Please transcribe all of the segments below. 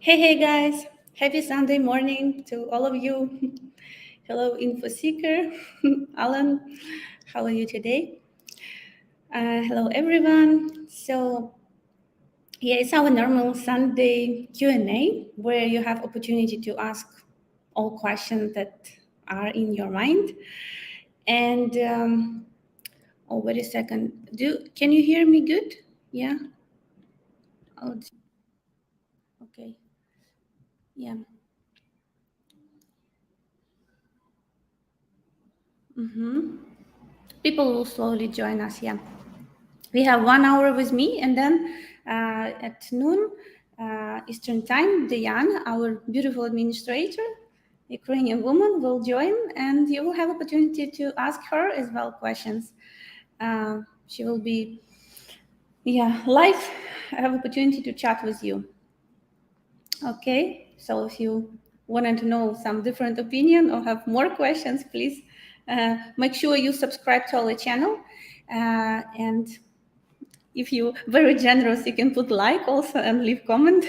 Hey guys, happy Sunday morning to all of you. Hello, info seeker, Alan. How are you today? Hello, everyone. So, yeah, it's our normal Sunday Q&A where you have opportunity to ask all questions that are in your mind. And oh, wait a second. Can you hear me good? Yeah. Oh, okay. Yeah. People will slowly join us. Yeah. We have 1 hour with me, and then at noon Eastern time, Diana, our beautiful administrator, Ukrainian woman, will join, and you will have opportunity to ask her as well questions. She will be, live. Have opportunity to chat with you. Okay, so if you wanted to know some different opinion or have more questions, please make sure you subscribe to our channel, and if you very generous, you can put like also and leave comment.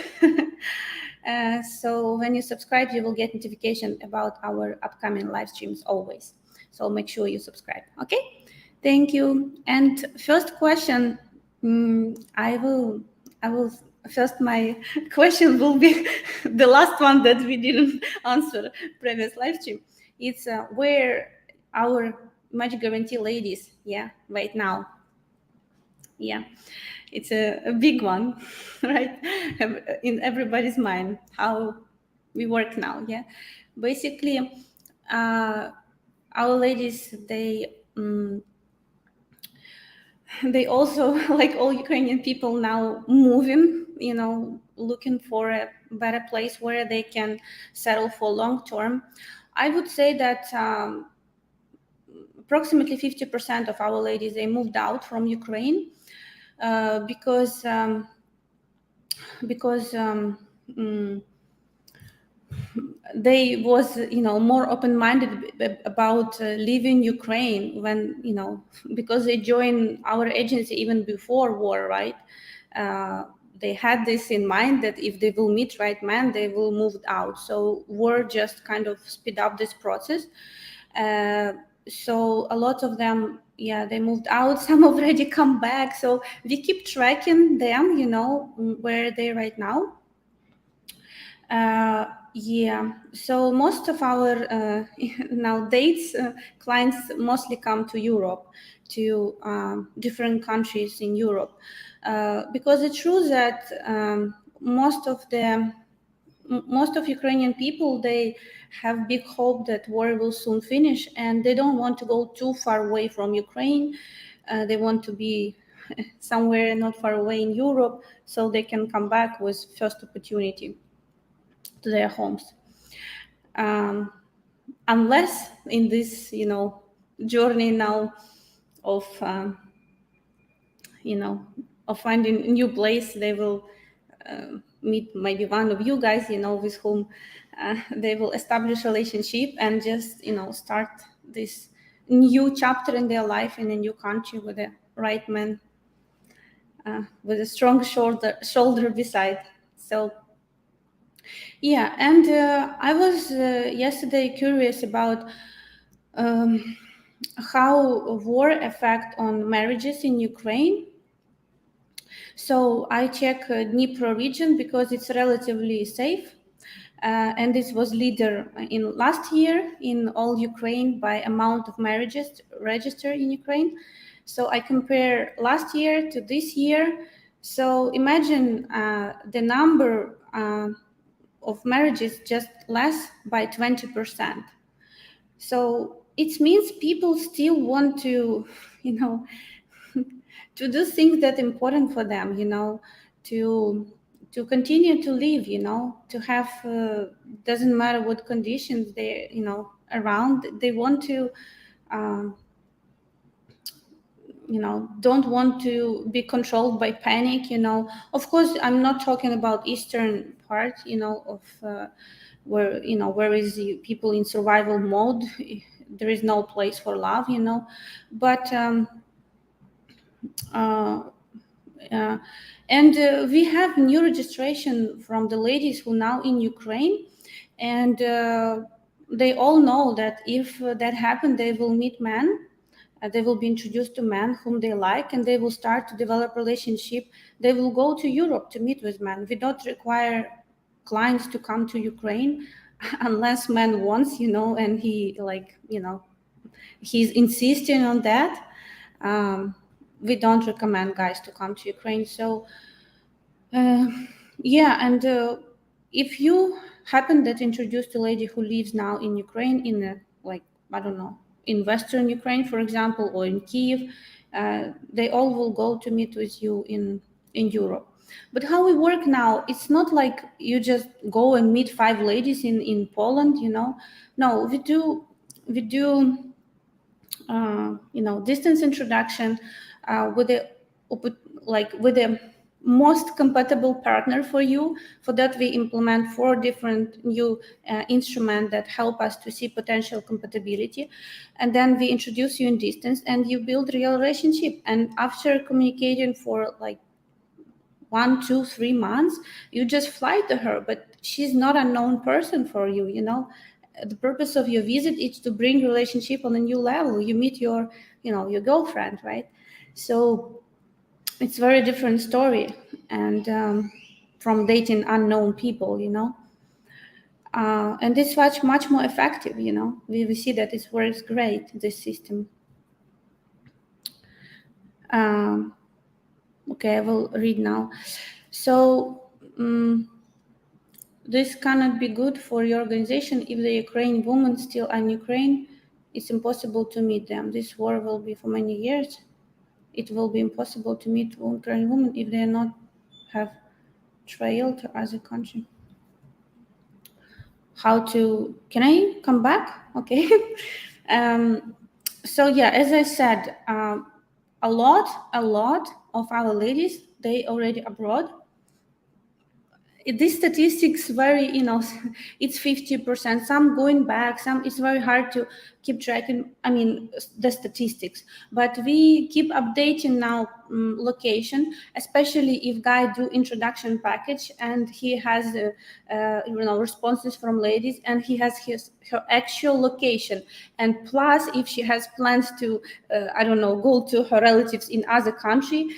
So when you subscribe, you will get notification about our upcoming live streams always. So make sure you subscribe. Okay, thank you. And first question, I will first, my question will be the last one that we didn't answer previous live stream. It's where our Magic Guarantee ladies, right now. Yeah, it's a big one, right? In everybody's mind, how we work now. Yeah, basically, our ladies, they also, like all Ukrainian people now, moving, looking for a better place where they can settle for long term. I would say that approximately 50% of our ladies, they moved out from Ukraine because they was more open-minded about leaving Ukraine when because they joined our agency even before war, right? They had this in mind that if they will meet right man, they will move out. So war just kind of speed up this process. So a lot of them, they moved out. Some already come back. So we keep tracking them, where are they right now. So most of our now dates, clients mostly come to Europe, to different countries in Europe, because it's true that most of Ukrainian people, they have big hope that war will soon finish, and they don't want to go too far away from Ukraine. They want to be somewhere not far away in Europe, so they can come back with first opportunity to their homes. Unless in this, journey now of, of finding a new place, they will meet maybe one of you guys, with whom they will establish relationship and just, start this new chapter in their life in a new country with the right man, with a strong shoulder beside. So and I was yesterday curious about how war affect on marriages in Ukraine. So I check Dnipro region because it's relatively safe. And this was leader in last year in all Ukraine by amount of marriages registered in Ukraine. So I compare last year to this year. So imagine the number of marriages just less by 20%. So it means people still want to, to do things that are important for them, to continue to live, to have, doesn't matter what conditions they're, around, they want to, don't want to be controlled by panic, Of course, I'm not talking about eastern part, of where is the people in survival mode. There is no place for love, but And we have new registration from the ladies who now in Ukraine, and they all know that if that happens, they will meet men. They will be introduced to men whom they like, and they will start to develop relationship. They will go to Europe to meet with men. We don't require clients to come to Ukraine unless man wants, and he he's insisting on that. We don't recommend guys to come to Ukraine. So yeah, and if you happen that introduced a lady who lives now in Ukraine, in I don't know, in Western Ukraine, for example, or in Kiev, they all will go to meet with you in Europe. But how we work now, it's not like you just go and meet 5 ladies in Poland, No, we do distance introduction with the most compatible partner for you. For that, we implement 4 different new instruments that help us to see potential compatibility, and then we introduce you in distance, and you build real relationship. And after communicating for 1, 2, 3 months, you just fly to her, but she's not a known person for you. The purpose of your visit is to bring relationship on a new level. You meet your girlfriend, right? So it's very different story, and from dating unknown people, and it's much more effective. We see that it works great, this system. Okay, I will read now. So this cannot be good for your organization if the Ukrainian women still are in Ukraine. It's impossible to meet them. This war will be for many years. It will be impossible to meet Ukrainian women if they not have traveled to other country. Can I come back? Okay. So yeah, as I said, a lot of our ladies, they already abroad. These statistics vary, it's 50%, some going back, some, it's very hard to keep tracking, the statistics, but we keep updating now location, especially if guy do introduction package and he has responses from ladies, and he has her actual location, and plus if she has plans to go to her relatives in other country,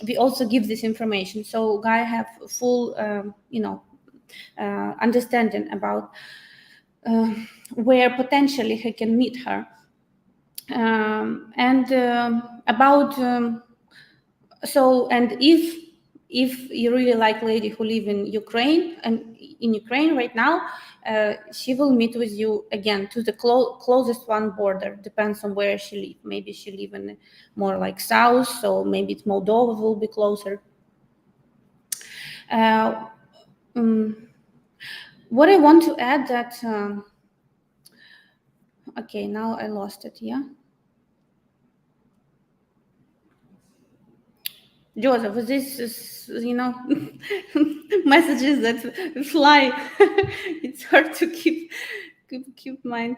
we also give this information, so guy have full understanding about where potentially he can meet her, and if you really like lady who live in Ukraine, and in Ukraine right now, she will meet with you again to the closest one border, depends on where she live. Maybe she live in more like south, so maybe it's Moldova will be closer. What I want to add that okay, now I lost it. Yeah, Joseph, this is, messages that fly. It's hard to keep mind.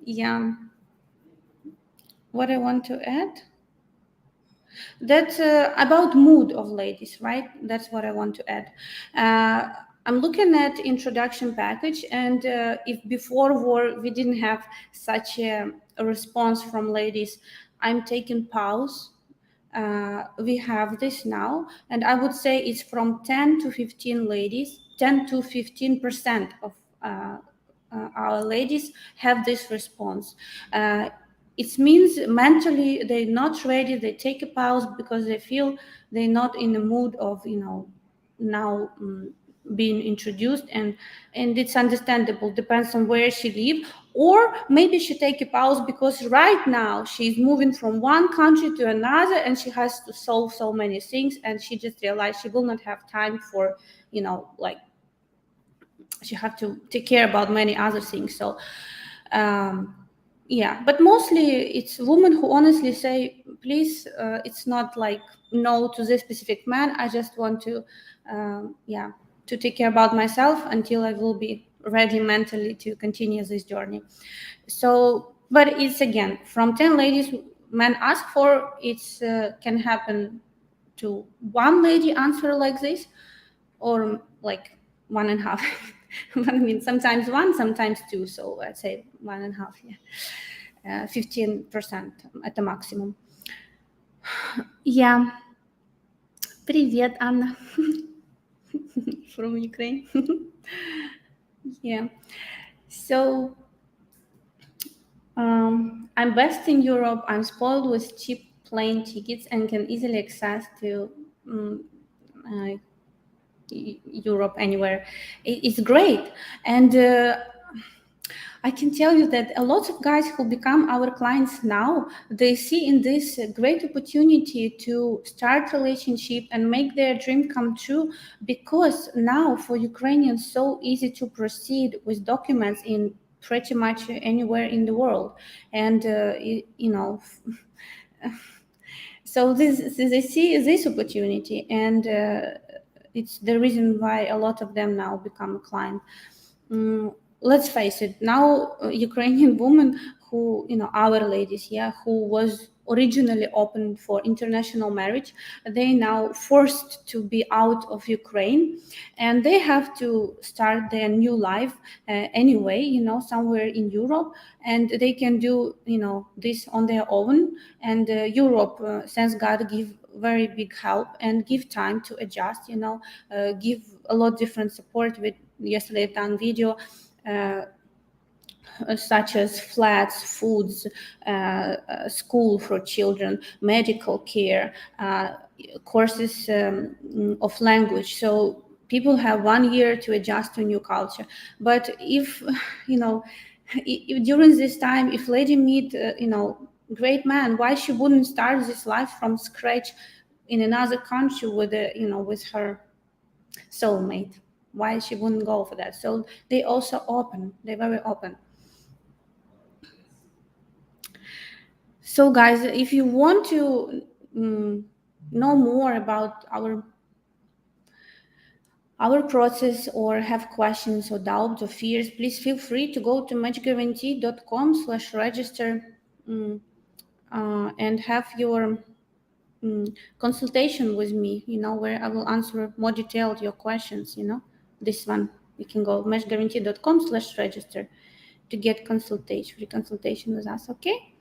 Yeah. What I want to add? That's about mood of ladies, right? That's what I want to add. I'm looking at introduction package, and if before war we didn't have such a response from ladies, I'm taking pause. We have this now, and I would say it's from 10 to 15 ladies, 10 to 15% of our ladies have this response. It means mentally they're not ready, they take a pause because they feel they're not in the mood of, now being introduced, and it's understandable, depends on where she live, or maybe she take a pause because right now she's moving from one country to another and she has to solve so many things, and she just realized she will not have time for, she have to take care about many other things. So yeah, but mostly it's women who honestly say, please, it's not like no to this specific man, I just want to to take care about myself until I will be ready mentally to continue this journey. So, but it's again, from 10 ladies men ask for, it's can happen to one lady answer like this, or like 1.5. I mean, sometimes one, sometimes two. So I'd say 1.5. Yeah, 15% at the maximum. Yeah. Привет, Anna. From Ukraine. Yeah. So I'm best in Europe. I'm spoiled with cheap plane tickets and can easily access to Europe anywhere. It's great. And I can tell you that a lot of guys who become our clients now, they see in this a great opportunity to start relationship and make their dream come true, because now for Ukrainians so easy to proceed with documents in pretty much anywhere in the world. And you know, so they see this opportunity, and it's the reason why a lot of them now become a client. Let's face it, now Ukrainian women who, our ladies, who was originally open for international marriage, they now forced to be out of Ukraine, and they have to start their new life anyway, somewhere in Europe, and they can do, this on their own. And Europe, thanks God, give very big help and give time to adjust, give a lot different support. With yesterday I've done video such as flats, foods, school for children, medical care, courses of language. So people have 1 year to adjust to new culture. But if, if during this time, if lady meet, great man, why she wouldn't start this life from scratch in another country with, with her soulmate? Why she wouldn't go for that? So they also open, they're very open. So guys, if you want to know more about our process, or have questions or doubts or fears, please feel free to go to matchguaranty.com/register and have your consultation with me, where I will answer more detailed your questions. This one, you can go matchguaranty.com/register to get free consultation with us. Okay.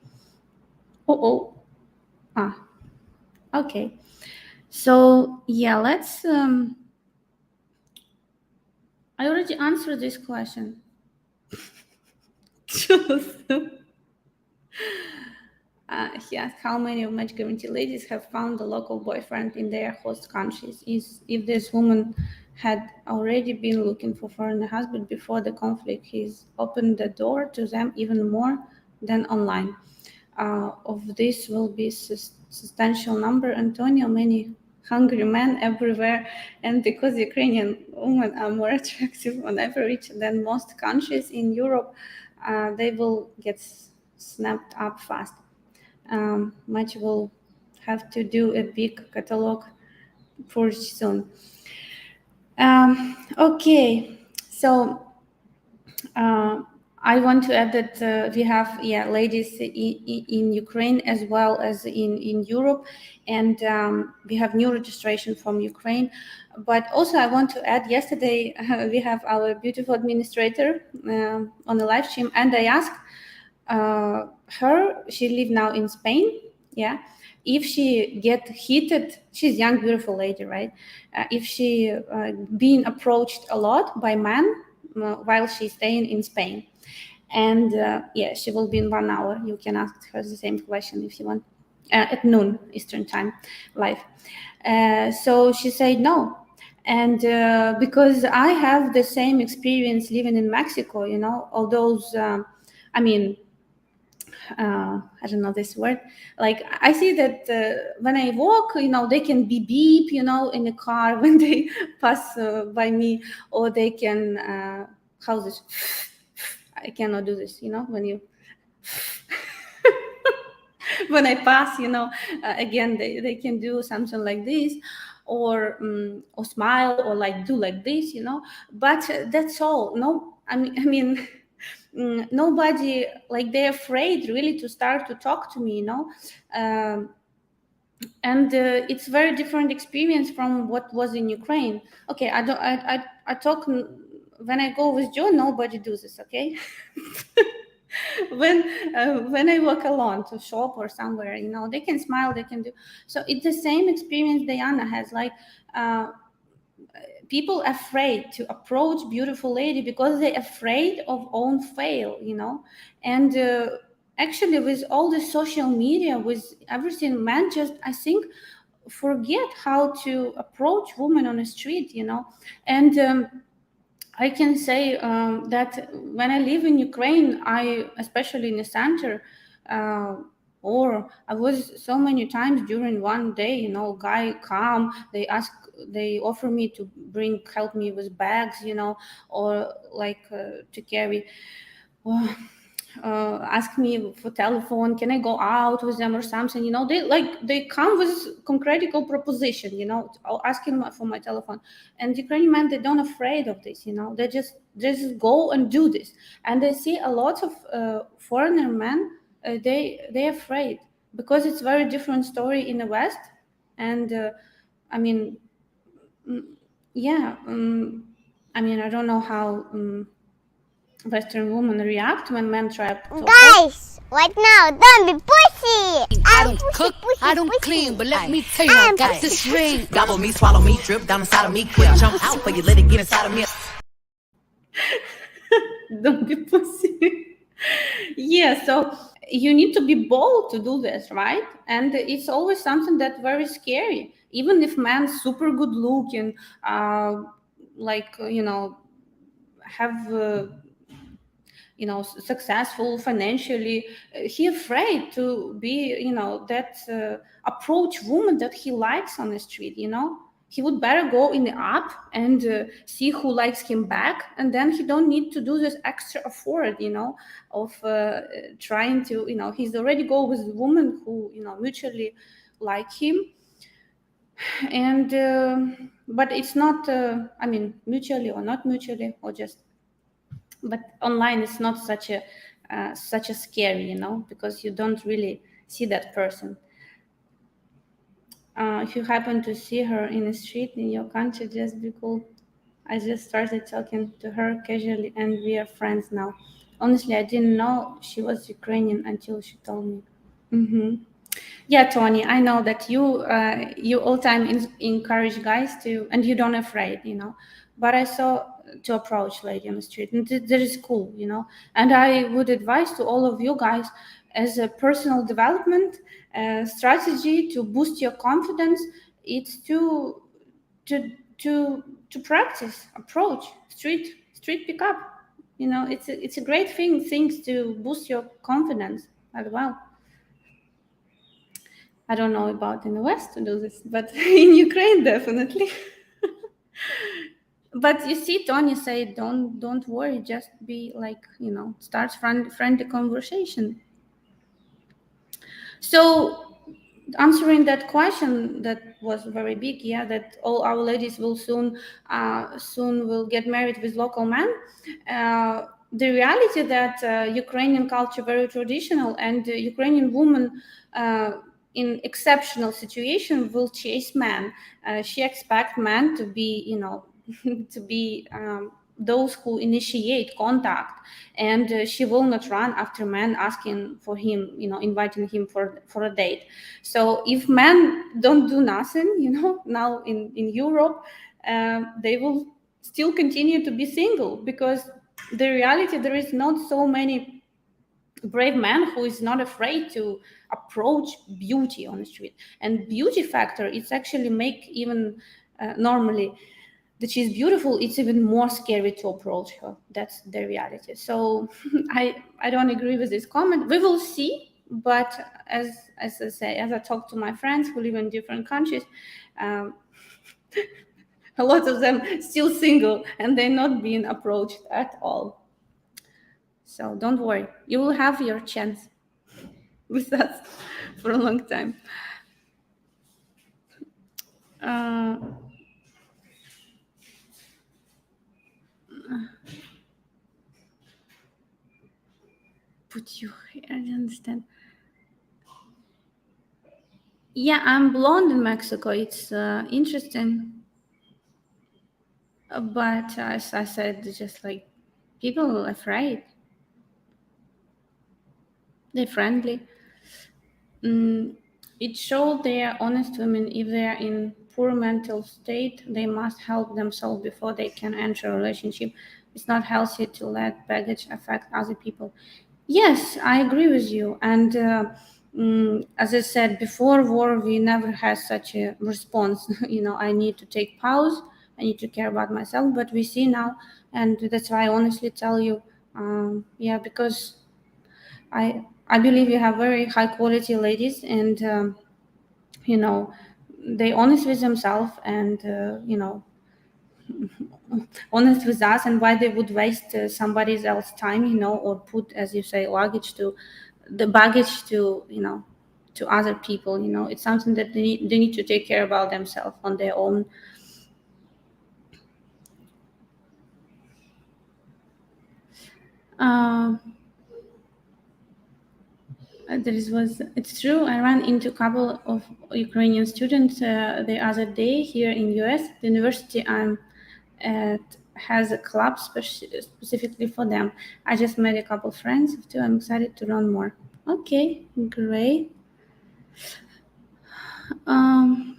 Okay. So yeah, let's I already answered this question. He asked how many of Match Guarantee ladies have found a local boyfriend in their host countries. If this woman had already been looking for foreign husband before the conflict, he's opened the door to them even more than online. Of this will be substantial number, Antonio, many hungry men everywhere, and because Ukrainian women are more attractive on average than most countries in Europe, they will get snapped up fast. Match will have to do a big catalog for soon. Okay, so I want to add that we have ladies in Ukraine as well as in Europe, and we have new registration from Ukraine. But also I want to add, yesterday we have our beautiful administrator on the live stream, and I asked her, she lives now in Spain, if she get heated, she's young, beautiful lady, right? If she being approached a lot by men while she's staying in Spain. And she will be in 1 hour. You can ask her the same question if you want, at noon Eastern time, live. So she said no. And because I have the same experience living in Mexico, all those, I don't know this word. Like, I see that when I walk, they can beep, in the car when they pass by me, or they can, how's this? I cannot do this, when you, when I pass, again, they can do something like this, or smile, or like do like this, but that's all. No, I mean, nobody, like, they're afraid really to start to talk to me, and it's very different experience from what was in Ukraine. Okay, I talk when I go with Joe, nobody does this, okay? when I walk alone to shop or somewhere, they can smile, they can do. So it's the same experience Diana has, like people afraid to approach beautiful lady because they're afraid of own fail, and actually with all the social media, with everything, men just, I think, forget how to approach women on the street, and I can say that when I live in Ukraine, especially in the center, uh, or I was so many times during one day, guy come, they offer me to help me with bags, or like to carry. Well, ask me for telephone, can I go out with them or something, they come with concretical proposition, asking for my telephone. And Ukrainian men, they don't afraid of this, they just go and do this. And I see a lot of foreigner men, they afraid because it's very different story in the West. And I mean, yeah, I don't know how Western women react when men try to approach. Guys, right now, don't be pussy. I don't cook, I don't clean, but let me tell you, I got this ring. Gobble me, swallow me, drip down inside of me, quick jump out for you, let it get inside of me. Don't be pussy. Yeah, so you need to be bold to do this, right? And it's always something that's very scary. Even if man's super good looking, have successful financially, he afraid to be that approach woman that he likes on the street. He would better go in the app and see who likes him back, and then he don't need to do this extra effort of trying to he's already go with a woman who mutually like him. And but it's not mutually or not mutually, or just, but online is not such a scary, because you don't really see that person. If you happen to see her in the street in your country, just be cool. I just started talking to her casually and we are friends now. Honestly, I didn't know she was Ukrainian until she told me. Yeah, Tony, I know that you all time encourage guys to, and you don't afraid, but I saw to approach lady on the street, and that is cool, and I would advise to all of you guys, as a personal development strategy to boost your confidence, it's to to practice approach street pickup. It's a great things to boost your confidence as well. I don't know about in the West to do this, but in Ukraine definitely. But you see, Tony said, don't worry, just be like, start friendly conversation. So answering that question that was very big, yeah, that all our ladies will soon will get married with local men. The reality that Ukrainian culture very traditional, and Ukrainian woman in exceptional situation will chase men. She expect men to be, to be those who initiate contact, and she will not run after men asking for him, inviting him for a date. So if men don't do nothing, now in Europe, they will still continue to be single, because the reality, there is not so many brave man who is not afraid to approach beauty on the street. And beauty factor, it's actually make even normally that she's beautiful, it's even more scary to approach her. That's the reality. So I don't agree with this comment. We will see, but as I say, as I talk to my friends who live in different countries, a lot of them still single and they're not being approached at all. So don't worry, you will have your chance with us for a long time. Put you here, I don't understand. Yeah, I'm blonde in Mexico. It's interesting. But as I said, just like people are afraid. They're friendly. It showed they are honest women. If they are in poor mental state, they must help themselves before they can enter a relationship. It's not healthy to let baggage affect other people. Yes, I agree with you. And as I said before war, we never had such a response. I need to take pause. I need to care about myself. But we see now, and that's why I honestly tell you, yeah, because I believe you have very high quality ladies, and you know they honest with themselves, and honest with us, and why they would waste somebody else's time, or put, as you say, baggage to to other people. It's something that they need to take care about themselves on their own. uh, it's true. I ran into a couple of Ukrainian students the other day here in US. The university I'm at has a club specifically for them. I just made a couple friends too. I'm excited to learn more. Okay, great. Um,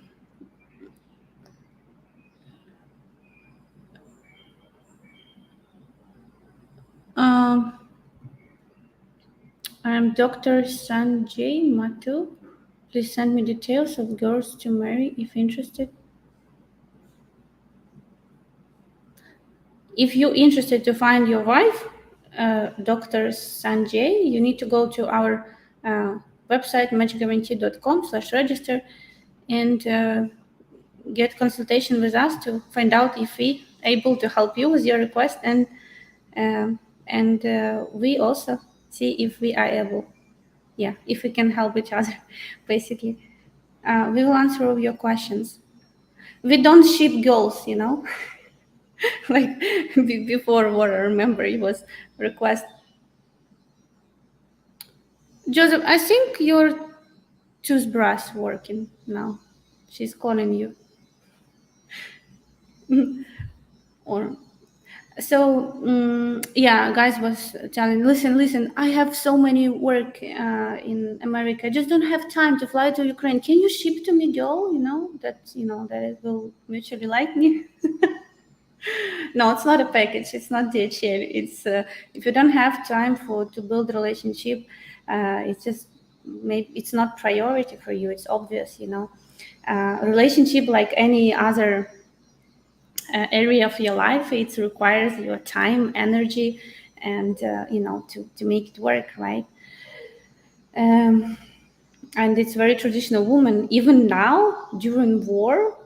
um, I'm Dr. Sanjay Mathu. Please send me details of girls to marry if interested. If you're interested to find your wife, Dr. Sanjay, you need to go to our website, matchguarantee.com/register, and get consultation with us to find out if we able to help you with your request, um, and we also see if we are able, if we can help each other, basically. We will answer all your questions. We don't ship girls. Like before war, I remember it was request. Joseph, I think your toothbrush working now. She's calling you. Or so yeah, guys was telling, listen, I have so many work in America. I just don't have time to fly to Ukraine. Can you ship to me, girl? That it will mutually like me. No, it's not a package. It's not DHL. It's if you don't have time to build a relationship, it's just maybe it's not priority for you. It's obvious. Relationship, like any other area of your life, it requires your time, energy, and to make it work, right? Um, and it's very traditional woman. Even now during war,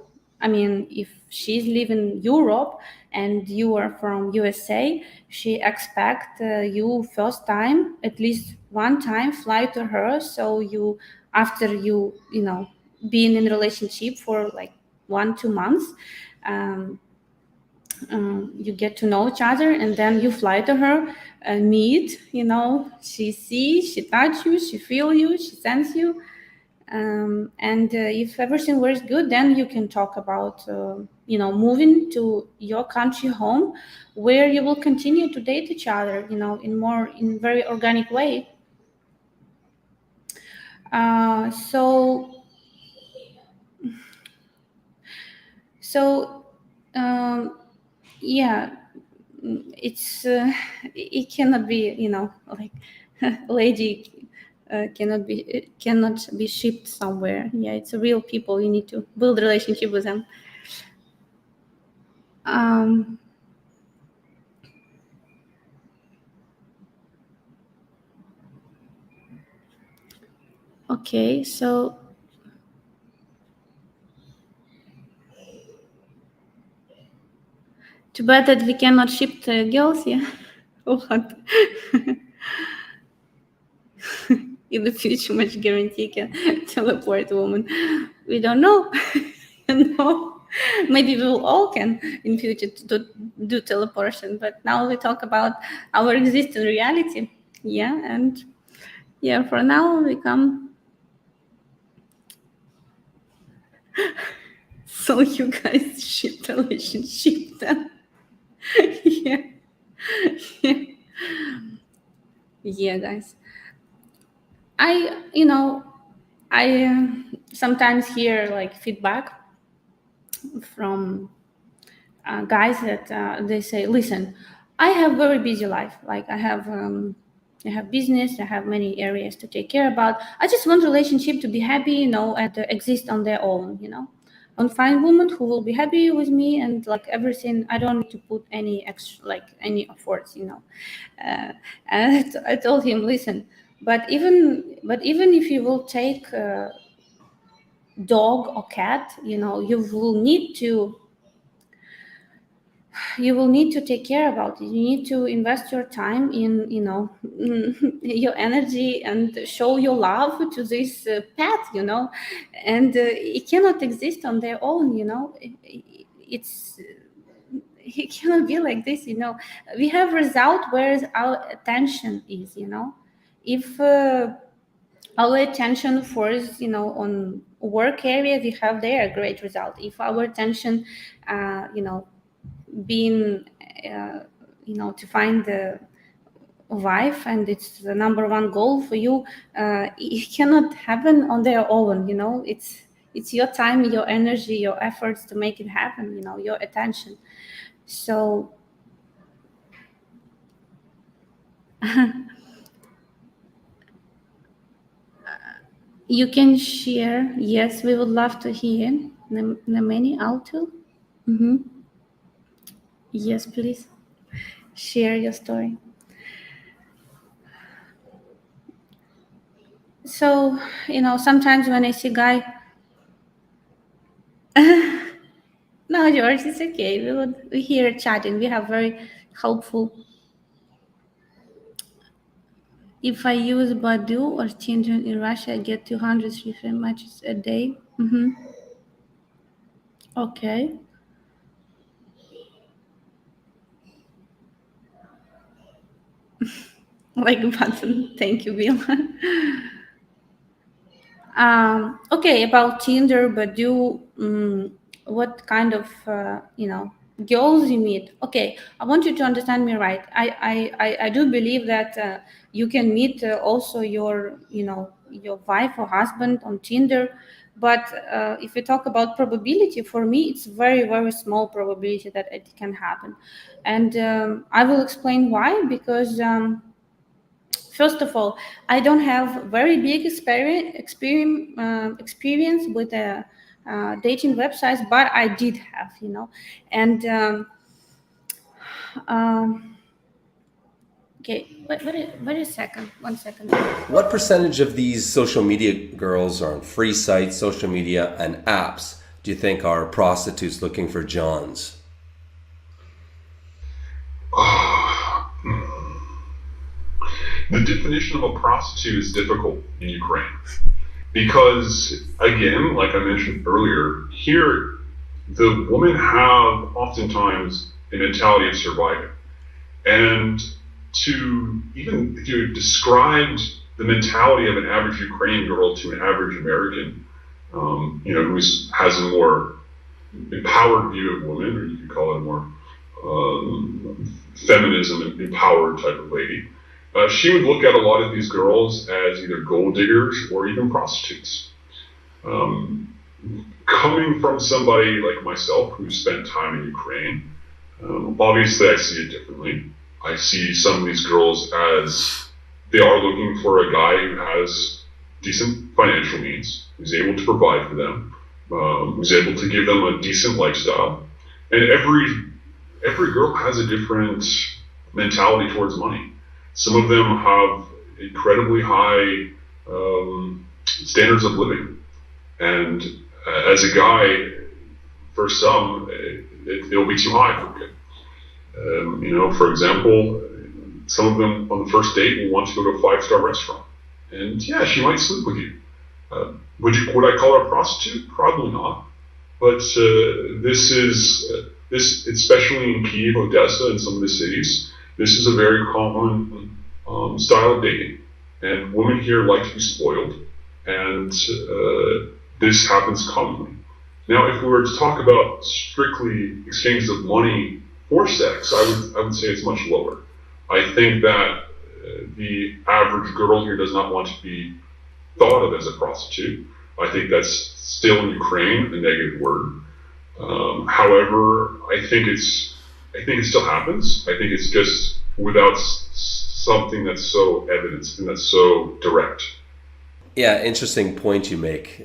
I mean, if she's living Europe and you are from USA, she expect you first time, at least one time, fly to her. So you, after being in relationship for like 1-2 months, um, you get to know each other, and then you fly to her and meet. She sees, she touch you, she feel you, she sense you. And if everything works good, then you can talk about moving to your country home, where you will continue to date each other in very organic way. So yeah, it's it cannot be like lady cannot be shipped somewhere. Yeah, it's a real people. You need to build relationship with them. um okay, so too bad that we cannot ship the girls. Yeah. What? In the future, much guarantee can teleport woman. We don't know. Maybe we will all can in future to do teleportation, but now we talk about our existing reality. Yeah, and yeah, for now we come. So you guys shift relationship then. Yeah. Yeah. Yeah, guys. I sometimes hear like feedback from guys that they say, listen, I have very busy life. Like I have business, I have many areas to take care about. I just want relationship to be happy, and exist on their own, I want to find woman who will be happy with me and like everything. I don't need to put any extra, like any efforts. And I told him, listen, but even if you will take a dog or cat, you will need to take care about it. You need to invest your time in, your energy and show your love to this pet, and it cannot exist on their own, it's it cannot be like this, we have result where our attention is, if our attention for on work area, we have there a great result. If our attention being to find the wife, and it's the number one goal for you, it cannot happen on their own, it's your time, your energy, your efforts to make it happen, your attention. So you can share. Yes, we would love to hear. Nemeni Altu. Yes, please share your story. So, sometimes when I see guy, no, George, it's okay. We here chatting. We have very helpful. If I use Badu or Tinder in Russia, I get 200 free matches a day. Okay. Like button. Thank you, Bill. Okay, about Tinder, Badu, what kind of girls you meet? Okay, I want you to understand me right. I do believe that you can meet also your wife or husband on Tinder, but if we talk about probability, for me it's very, very small probability that it can happen, and I will explain why. Because first of all, I don't have very big experience with dating websites, but I did have, and okay, wait a second, 1 second. What percentage of these social media girls are on free sites, social media, and apps do you think are prostitutes looking for Johns? The definition of a prostitute is difficult in Ukraine because, again, like I mentioned earlier, here the women have oftentimes a mentality of surviving. And if you described the mentality of an average Ukrainian girl to an average American, who has a more empowered view of women, or you could call it a more feminism and empowered type of lady, she would look at a lot of these girls as either gold diggers or even prostitutes. Coming from somebody like myself who spent time in Ukraine, obviously I see it differently. I see some of these girls as they are looking for a guy who has decent financial means, who's able to provide for them, who's able to give them a decent lifestyle. And every girl has a different mentality towards money. Some of them have incredibly high standards of living. And as a guy, for some, it'll be too high for them. For example, some of them on the first date will want to go to a 5-star restaurant. And yeah, she might sleep with you. Would I call her a prostitute? Probably not. But this, especially in Kiev, Odessa, and some of the cities, this is a very common style of dating. And women here like to be spoiled. And this happens commonly. Now, if we were to talk about strictly exchanges of money for sex, I would say it's much lower. I think that the average girl here does not want to be thought of as a prostitute. I think that's still in Ukraine a negative word. However, I think it still happens. I think it's just without something that's so evident and that's so direct. Yeah, interesting point you make.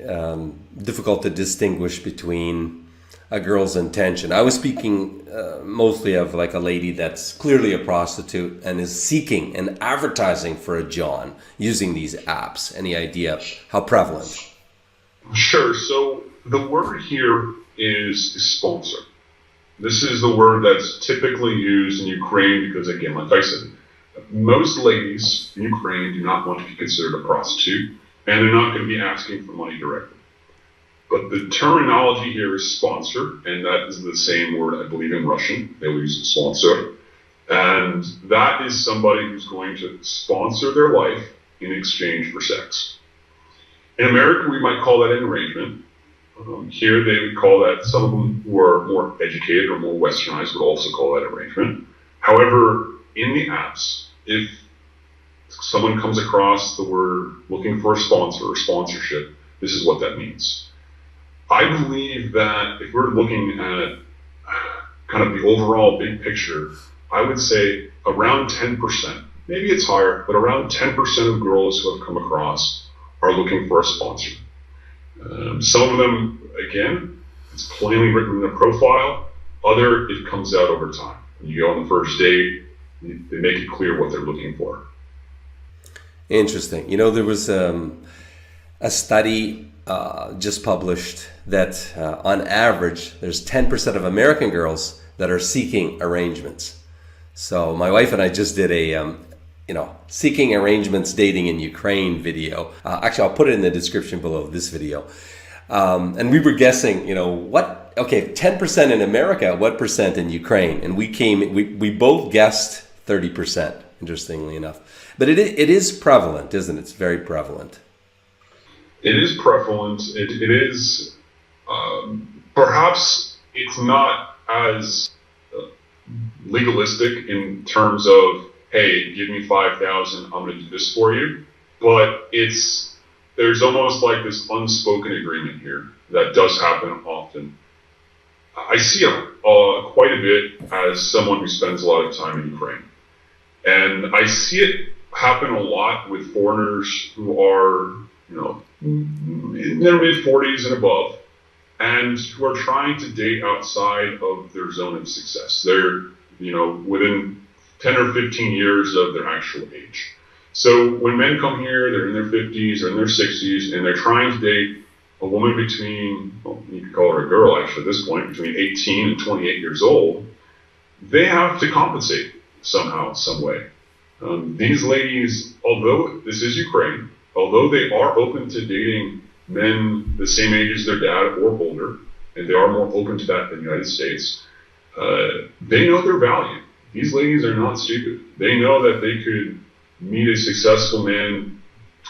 Difficult to distinguish between a girl's intention. I was speaking mostly of like a lady that's clearly a prostitute and is seeking and advertising for a John using these apps. Any idea how prevalent? Sure. So the word here is sponsor. This is the word that's typically used in Ukraine because, again, like I said, most ladies in Ukraine do not want to be considered a prostitute, and they're not going to be asking for money directly. But the terminology here is sponsor, and that is the same word, I believe, in Russian. They will use sponsor. And that is somebody who's going to sponsor their life in exchange for sex. In America, we might call that an arrangement. Here, they would call that, some of them who are more educated or more westernized would also call that arrangement. However, in the apps, if someone comes across the word looking for a sponsor or sponsorship, this is what that means. I believe that if we're looking at kind of the overall big picture, I would say around 10%, maybe it's higher, but around 10% of girls who have come across are looking for a sponsor. Some of them, again, it's plainly written in their profile. Other, it comes out over time. When you go on the first date, they make it clear what they're looking for. Interesting. You know, there was a study just published that on average, there's 10% of American girls that are seeking arrangements. So my wife and I just did a seeking arrangements dating in Ukraine video. Actually, I'll put it in the description below this video. And we were guessing, 10% in America, what percent in Ukraine? And we both guessed 30%, interestingly enough. But it is prevalent, isn't it? It's very prevalent. It is prevalent. It is, perhaps it's not as legalistic in terms of, hey, give me 5,000, I'm going to do this for you. But there's almost like this unspoken agreement here that does happen often. I see it quite a bit as someone who spends a lot of time in Ukraine. And I see it happen a lot with foreigners who are, in their mid-40s and above, and who are trying to date outside of their zone of success. They're, within 10 or 15 years of their actual age. So when men come here, they're in their 50s or in their 60s, and they're trying to date a woman between, you could call her a girl actually at this point, between 18 and 28 years old, they have to compensate somehow, some way. These ladies, although this is Ukraine, although they are open to dating men the same age as their dad or older, and they are more open to that than the United States, they know their value. These ladies are not stupid. They know that they could meet a successful man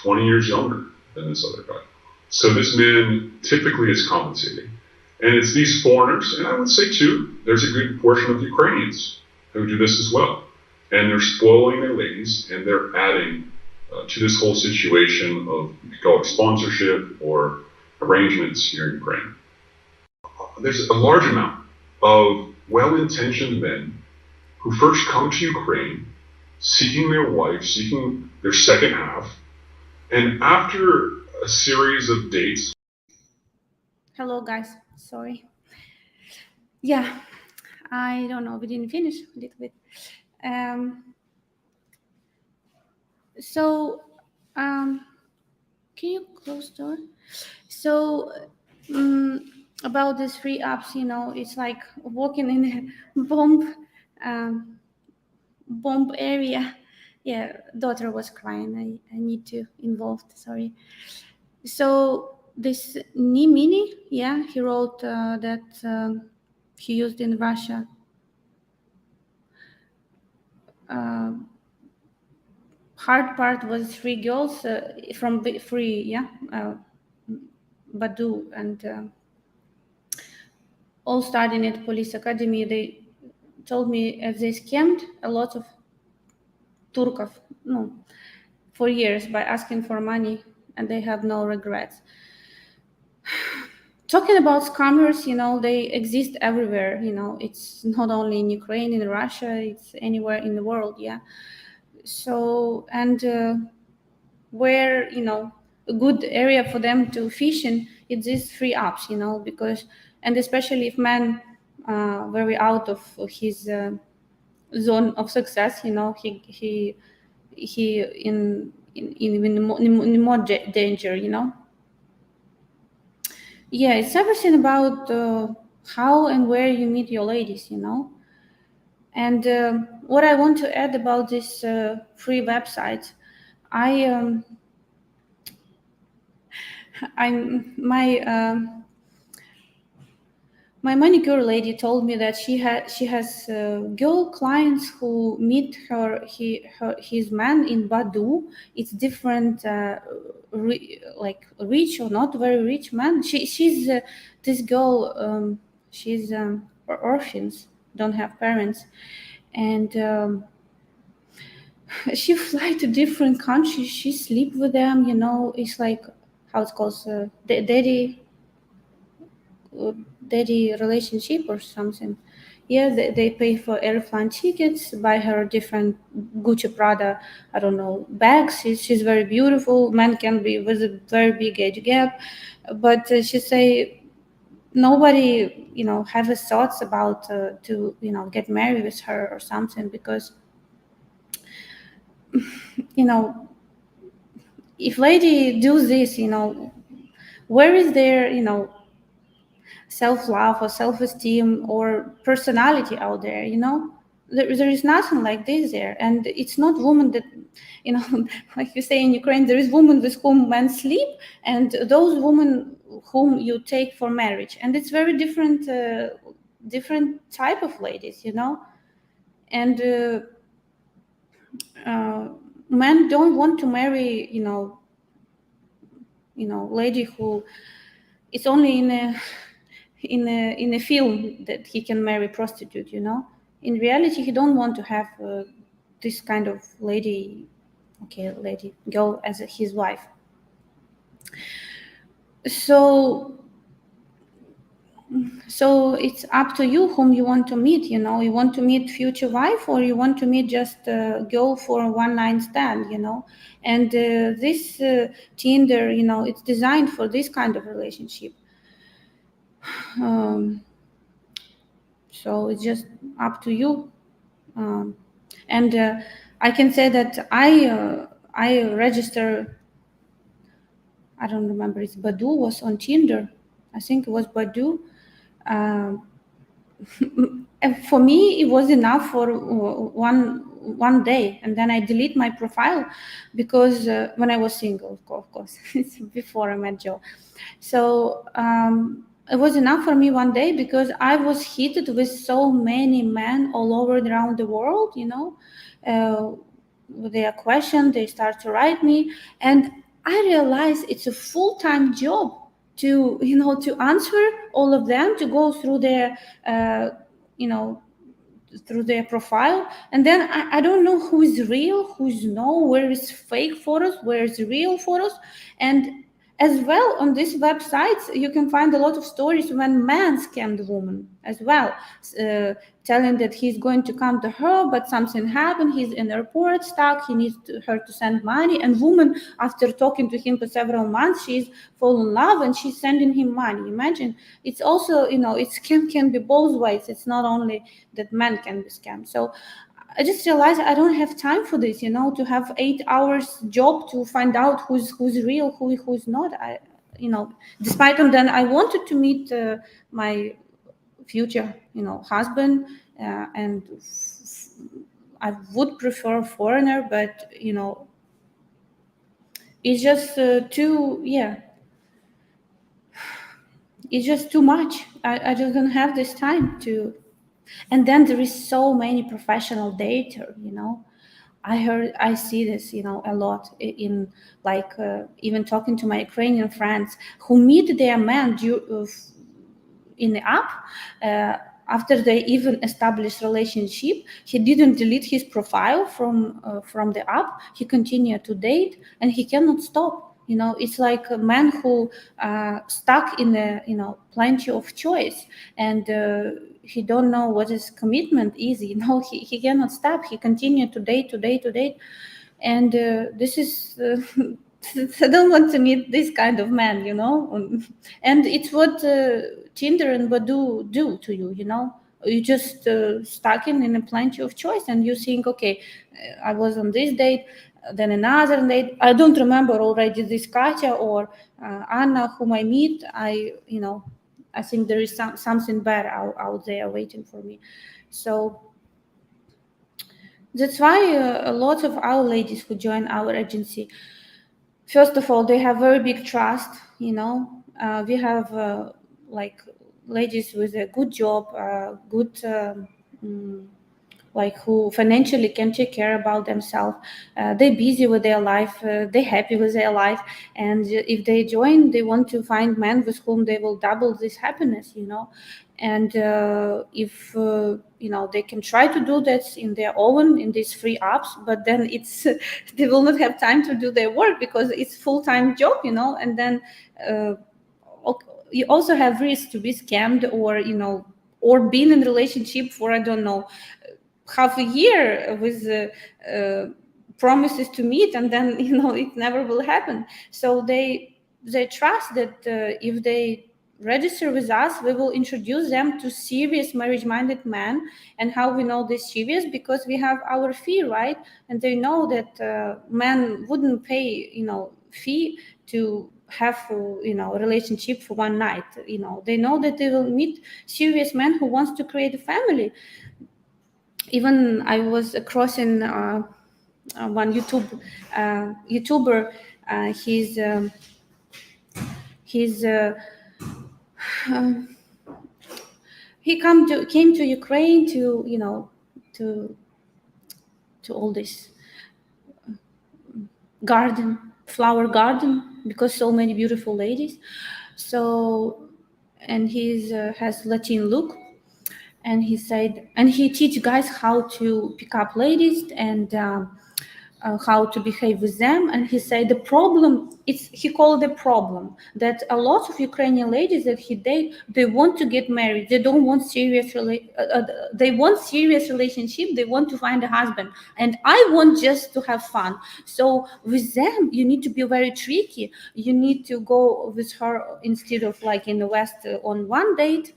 20 years younger than this other guy. So this man typically is compensating. And it's these foreigners, and I would say too, there's a good portion of Ukrainians who do this as well. And they're spoiling their ladies, and they're adding to this whole situation of, you could call it sponsorship or arrangements here in Ukraine. There's a large amount of well-intentioned men who first come to Ukraine seeking their wife, seeking their second half, and after a series of dates. Hello, guys. Sorry. Yeah, I don't know. We didn't finish a little bit. Can you close the door? So, about these free apps, it's like walking in a bomb area. Yeah, daughter was crying. I need to involve. Sorry. So this Nimini, he wrote that he used in Russia. Hard part was 3 girls from free, Badu, and all studying at police academy, they told me they scammed a lot of Turkov, no, for years by asking for money, and they have no regrets. Talking about scammers, they exist everywhere. It's not only in Ukraine, in Russia, it's anywhere in the world. Yeah. So, and where, a good area for them to fish in, it's these free apps, because, and especially if man very out of his zone of success, he in more danger, Yeah, it's everything about how and where you meet your ladies, And what I want to add about this free website, I'm my manicure lady told me that she has girl clients who meet his man in Badu. It's different, like rich or not very rich man. She's this girl. She's orphans, don't have parents, and she fly to different countries. She sleep with them. It's like how it's called, daddy relationship or something. Yeah, they pay for airplane tickets, buy her different Gucci, Prada, I don't know, bags. She's very beautiful. Man can be with a very big age gap, but she say nobody, have a thoughts about to get married with her or something, because if lady do this, where is their self-love or self-esteem or personality out there? There is nothing like this there. And it's not women that like you say in Ukraine, there is women with whom men sleep, and those women whom you take for marriage, and it's very different type of ladies, and men don't want to marry lady who is only in a film that he can marry prostitute. In reality, he don't want to have this kind of lady girl as his wife. So it's up to you whom you want to meet. You want to meet future wife, or you want to meet just a girl for a one night stand. And this Tinder, it's designed for this kind of relationship. So it's just up to you. And I can say that I register, I don't remember, it's Badu was on Tinder. I think it was Badu. And for me, it was enough for one day, and then I delete my profile because when I was single, of course, it's before I met Joe. So it was enough for me one day, because I was hit with so many men all over around the world, their question, they start to write me, and I realized it's a full-time job to to answer all of them, to go through their through their profile, and then I don't know who is real, who's no, where is fake photos, where is real photos. And as well, on these websites, you can find a lot of stories when men scam the woman as well, telling that he's going to come to her, but something happened, he's in the airport stuck, he needs her to send money, and woman, after talking to him for several months, she's fall in love and she's sending him money. Imagine, it's also, it can be both ways. It's not only that men can be scammed. So I just realized I don't have time for this, to have 8 hours job to find out who's real, who's not. Despite of that, I wanted to meet my future, husband, and I would prefer a foreigner, but it's just it's just too much. I just don't have this time to. And then there is so many professional data, I see this, a lot in even talking to my Ukrainian friends who meet their men in the app. After they even established relationship, he didn't delete his profile from the app. He continued to date, and he cannot stop. It's like a man who stuck in a plenty of choice, and he don't know what is commitment is. He cannot stop. He continued to date, and this is. I don't want to meet this kind of man, and it's what Tinder and Badoo do to you. You just stuck in a plenty of choice, and you think, okay, I was on this date, then another date. I don't remember already this Katya or Anna whom I meet. I think there is something bad out there waiting for me. So that's why a lot of our ladies who join our agency, first of all, they have very big trust. We have like ladies with a good job, good like who financially can take care about themselves. They're busy with their life, they're happy with their life, and if they join, they want to find men with whom they will double this happiness. And if they can try to do that in their own in these free apps, but then it's they will not have time to do their work because it's full-time job, and then you also have risk to be scammed or being in relationship for I don't know half a year with promises to meet, and then it never will happen. So they trust that if they register with us, we will introduce them to serious marriage-minded men. And how we know this serious? Because we have our fee, right? And they know that men wouldn't pay fee to have a relationship for one night. They know that they will meet serious men who wants to create a family. Even I was crossing one YouTuber. He came to Ukraine to all this flower garden, because so many beautiful ladies. So, and he has Latin look. And he said, and he teach guys how to pick up ladies and how to behave with them. And he said the problem, he called the problem that a lot of Ukrainian ladies that he date, they want to get married. They don't want they want serious relationship. They want to find a husband. And I want just to have fun. So with them, you need to be very tricky. You need to go with her instead of like in the West on one date.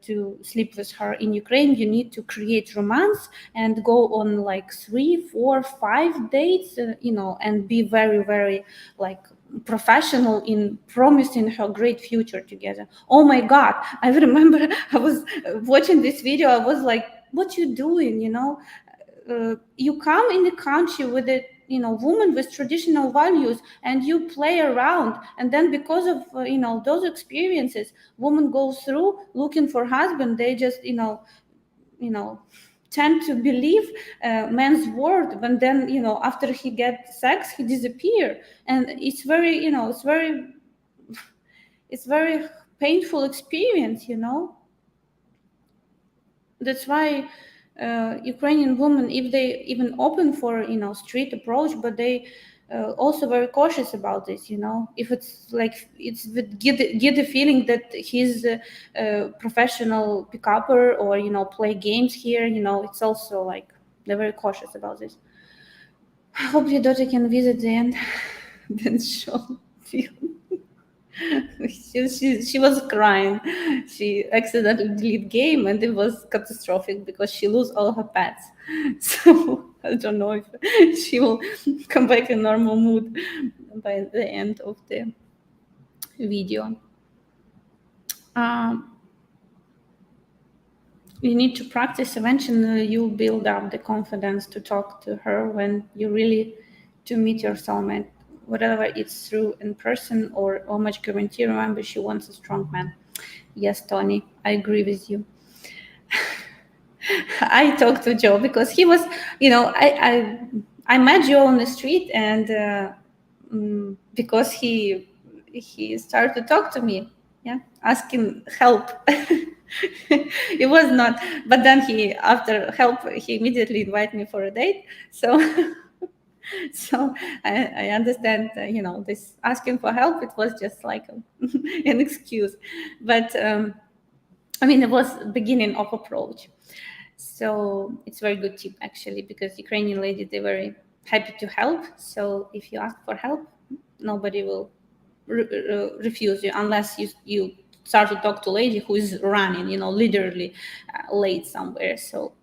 To sleep with her in Ukraine, you need to create romance and go on like 3, 4, 5 dates, and be very, very like professional in promising her great future together. Oh my God, I remember I was watching this video. I was like, what you doing? You come in the country with a woman with traditional values, and you play around, and then because of those experiences, women go through looking for husband. They just tend to believe man's word, but then after he gets sex, he disappear, and it's very it's very painful experience. That's why Ukrainian women, if they even open for street approach, but they also very cautious about this. If it's like get the feeling that he's a professional pick-upper or play games here. It's also like they're very cautious about this. I hope your daughter can visit the end then show film. She was crying. She accidentally deleted game, and it was catastrophic because she lost all her pets. So I don't know if she will come back in normal mood by the end of the video. You need to practice. Eventually, you build up the confidence to talk to her when you really to meet your soulmate. Whatever it's through in person or how much guarantee. Remember, she wants a strong man. Yes, Tony, I agree with you. I talked to Joe because he was, I met Joe on the street, and because he started to talk to me, yeah, asking help. It was not, but then after help, he immediately invited me for a date. So, so I understand, this asking for help, it was just like an excuse. But I mean, it was beginning of approach. So it's very good tip, actually, because Ukrainian ladies, they're very happy to help. So if you ask for help, nobody will refuse you unless you start to talk to a lady who is running, literally late somewhere. So,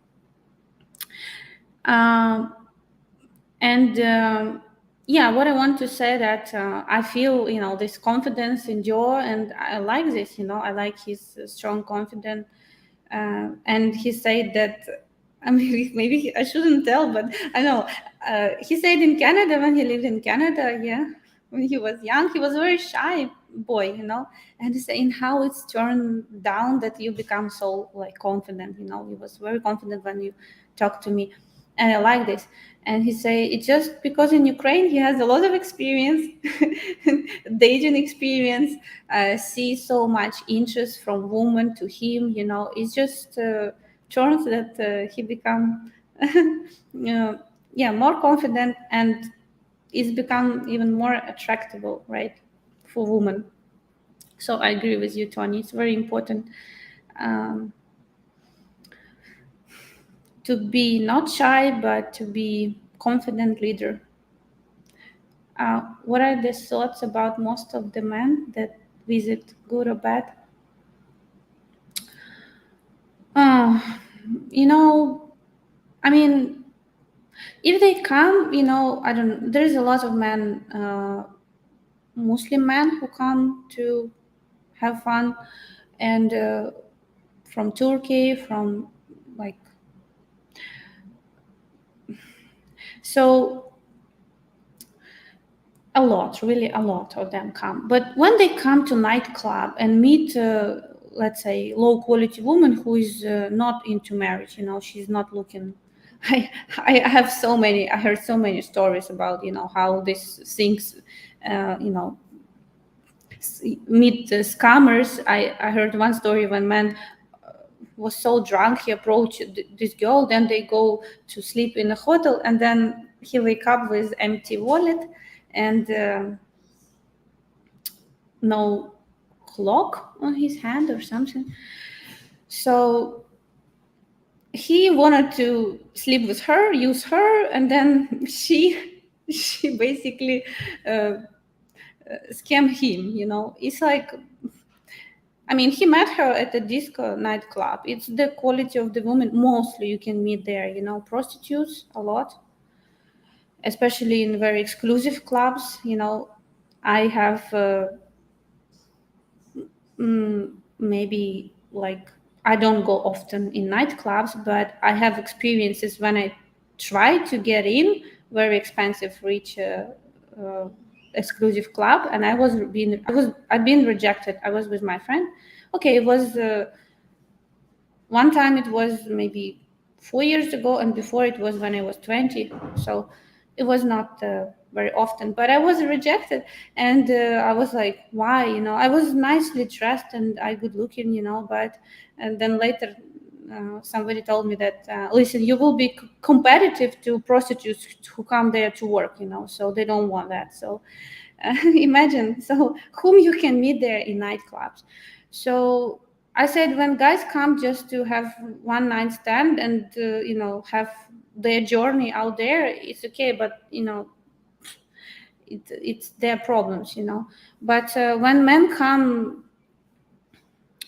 yeah, what I want to say that I feel, this confidence in Joe, and I like this, I like his strong confidence. And he said that, I mean, maybe I shouldn't tell, but I know. He said in Canada, when he lived in Canada, yeah, when he was young, he was a very shy boy, and he's saying how it's turned down that you become so like confident, he was very confident when you talk to me. And I like this. And he say it's just because in Ukraine he has a lot of experience, dating experience, see so much interest from women to him. It's just turns that he become, more confident, and it's become even more attractable, right, for women. So I agree with you, Tony. It's very important. To be not shy, but to be confident leader. What are the thoughts about most of the men that visit, good or bad? I mean, if they come, I don't. There's a lot of men, Muslim men, who come to have fun, and from Turkey, from like. So a lot, really a lot of them come. But when they come to nightclub and meet, let's say, low quality woman who is not into marriage, she's not looking. I heard so many stories about, how these things, meet the scammers. I heard one story when man was so drunk, he approached this girl, then they go to sleep in a hotel, and then he wake up with empty wallet and no clock on his hand or something. So he wanted to sleep with her, use her, and then she basically scam him. It's like, I mean, he met her at a disco nightclub. It's the quality of the woman mostly you can meet there, prostitutes a lot, especially in very exclusive clubs. I have maybe like, I don't go often in nightclubs, but I have experiences when I try to get in very expensive, rich, exclusive club, and I've been rejected. I was with my friend. Okay, it was one time. It was maybe 4 years ago, and before it was when I was 20. So it was not very often, but I was rejected, and I was like, why? I was nicely dressed and I good looking, and then later somebody told me that listen, you will be competitive to prostitutes who come there to work, so they don't want that. So imagine, so whom you can meet there in nightclubs. So I said, when guys come just to have one night stand and have their journey out there, it's okay, but it's their problems, But when men come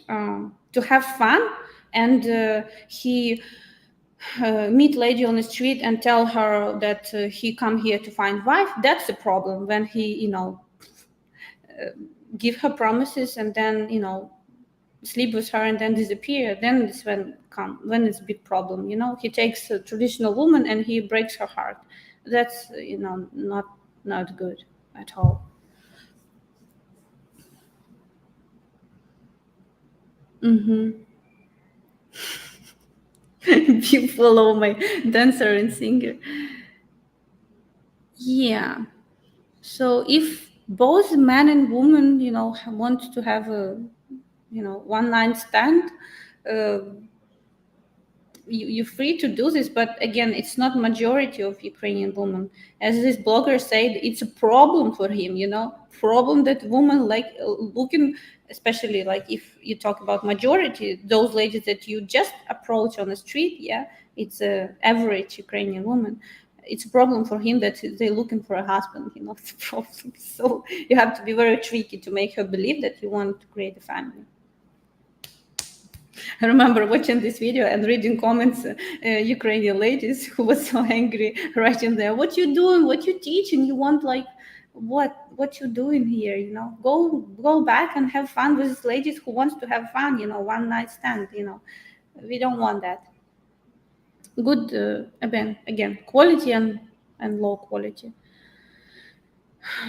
to have fun, and he meet lady on the street and tell her that he come here to find wife, that's the problem. When he give her promises and then sleep with her and then disappear, then it's when it's a big problem. He takes a traditional woman and he breaks her heart. That's not good at all. You follow my dancer and singer. Yeah. So if both man and woman, want to have a one night stand. You're free to do this, but again, it's not majority of Ukrainian women. As this blogger said, it's a problem for him, problem that women like looking, especially like if you talk about majority, those ladies that you just approach on the street, it's a average Ukrainian woman. It's a problem for him that they're looking for a husband, it's a problem. So you have to be very tricky to make her believe that you want to create a family. I remember watching this video and reading comments, Ukrainian ladies who was so angry, writing there, what you doing, what you teaching, you want like, what you doing here, go back and have fun with these ladies who wants to have fun, one night stand, we don't want that. Good, again, quality and low quality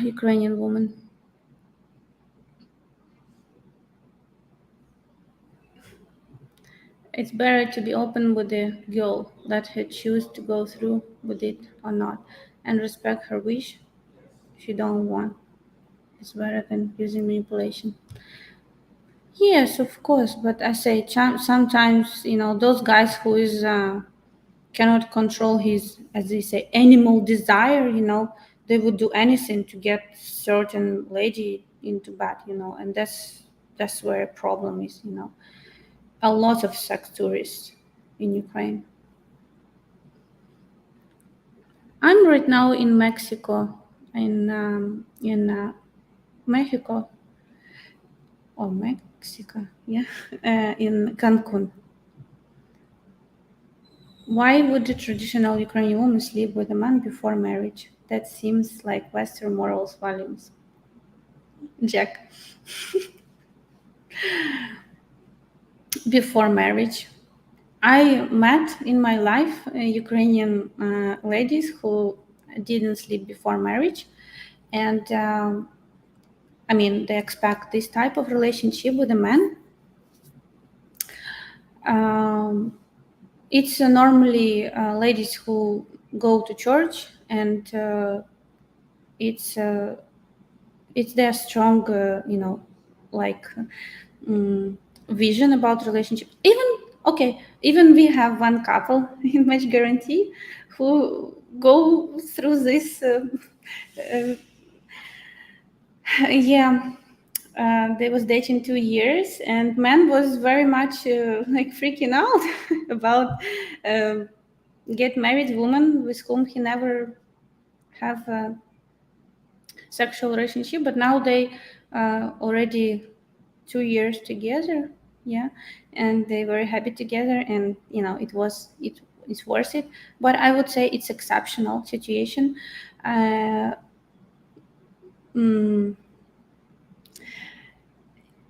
Ukrainian woman. It's better to be open with the girl, let her choose to go through with it or not, and respect her wish if you don't want. It's better than using manipulation. Yes, of course, but I say sometimes, those guys who is cannot control his, as they say, animal desire, they would do anything to get certain lady into bed, and that's where a problem is, a lot of sex tourists in Ukraine. I'm right now in Mexico, in Mexico, or Mexico, in Cancun. Why would the traditional Ukrainian woman sleep with a man before marriage? That seems like Western morals values. Jack. Before marriage. I met in my life Ukrainian ladies who didn't sleep before marriage. And they expect this type of relationship with a man. It's normally ladies who go to church, and it's their strong, vision about relationship. Even we have one couple in Match Guarantee who go through this. They was dating 2 years, and man was very much freaking out about get married woman with whom he never have a sexual relationship, but now they already 2 years together, and they were happy together, and it's worth it. But I would say it's exceptional situation.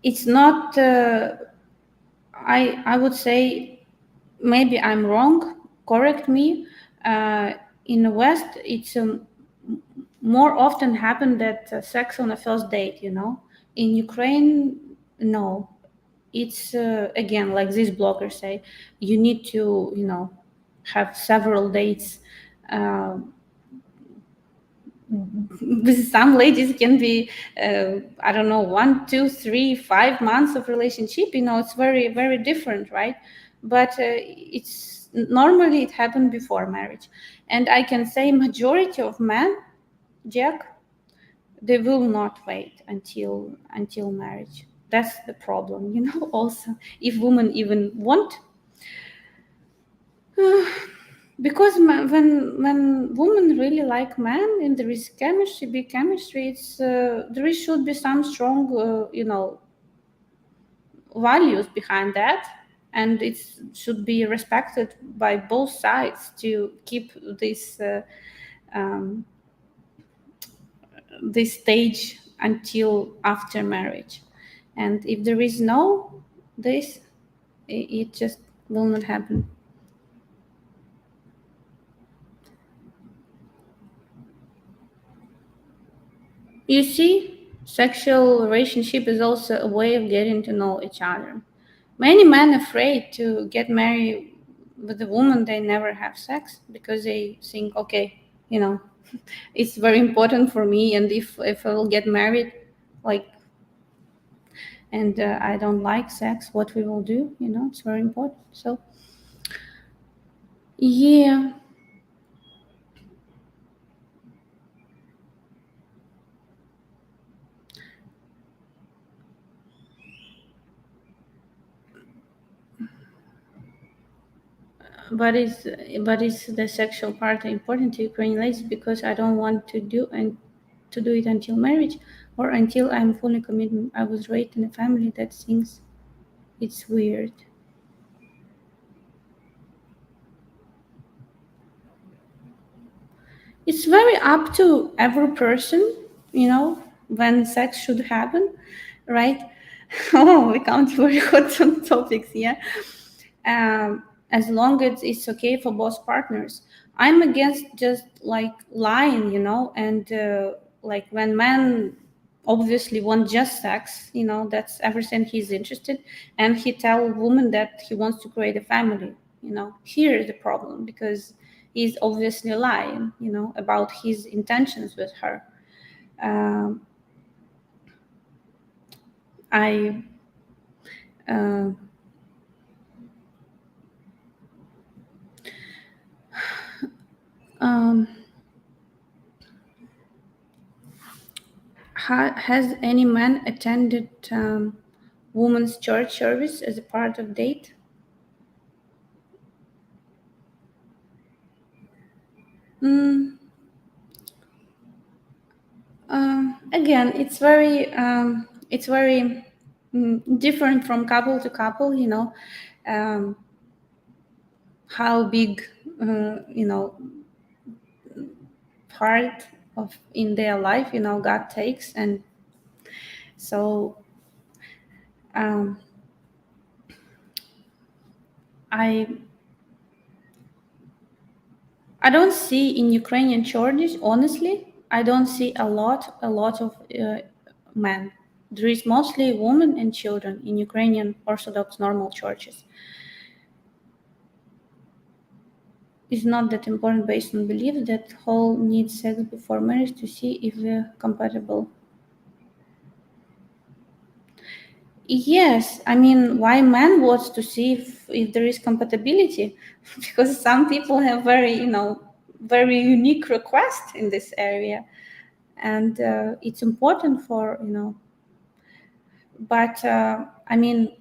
It's not. I would say maybe I'm wrong. Correct me. In the West, it's more often happen that sex on a first date. In Ukraine, no. It's again, like these bloggers say, you need to have several dates. With some ladies can be I don't know, 1, 2, 3, 5 months of relationship. It's very, very different, right? But it's normally it happened before marriage, and I can say majority of men, Jack, they will not wait until marriage. That's the problem, also, if women even want. Because when women really like men and there is chemistry, big chemistry, it's there should be some strong, values behind that, and it should be respected by both sides to keep this this stage until after marriage. And if there is no this, it just will not happen. You see, sexual relationship is also a way of getting to know each other. Many men are afraid to get married with a woman they never have sex because they think, okay, it's very important for me, and if I will get married, like and I don't like sex, what we will do, it's very important. So yeah. But is the sexual part important to Ukrainian ladies? Because I don't want to do it until marriage, or until I'm fully committed. I was raised in a family that thinks it's weird. It's very up to every person, when sex should happen, right? Oh, we come to very hot topics, yeah. As long as it's okay for both partners. I'm against just like lying, and like when men obviously want just sex, that's everything he's interested, and he tell woman that he wants to create a family. Here is the problem, because he's obviously lying, about his intentions with her. I has any man attended women's church service as a part of date? Again, it's very different from couple to couple. How big part of in their life God takes, and so I don't see in Ukrainian churches, honestly, I don't see a lot of men. There is mostly women and children in Ukrainian Orthodox normal churches. It's not that important based on belief that whole needs sex before marriage to see if they're compatible. Yes, I mean, why man wants to see if there is compatibility? Because some people have very unique requests in this area, and it's important for But I mean,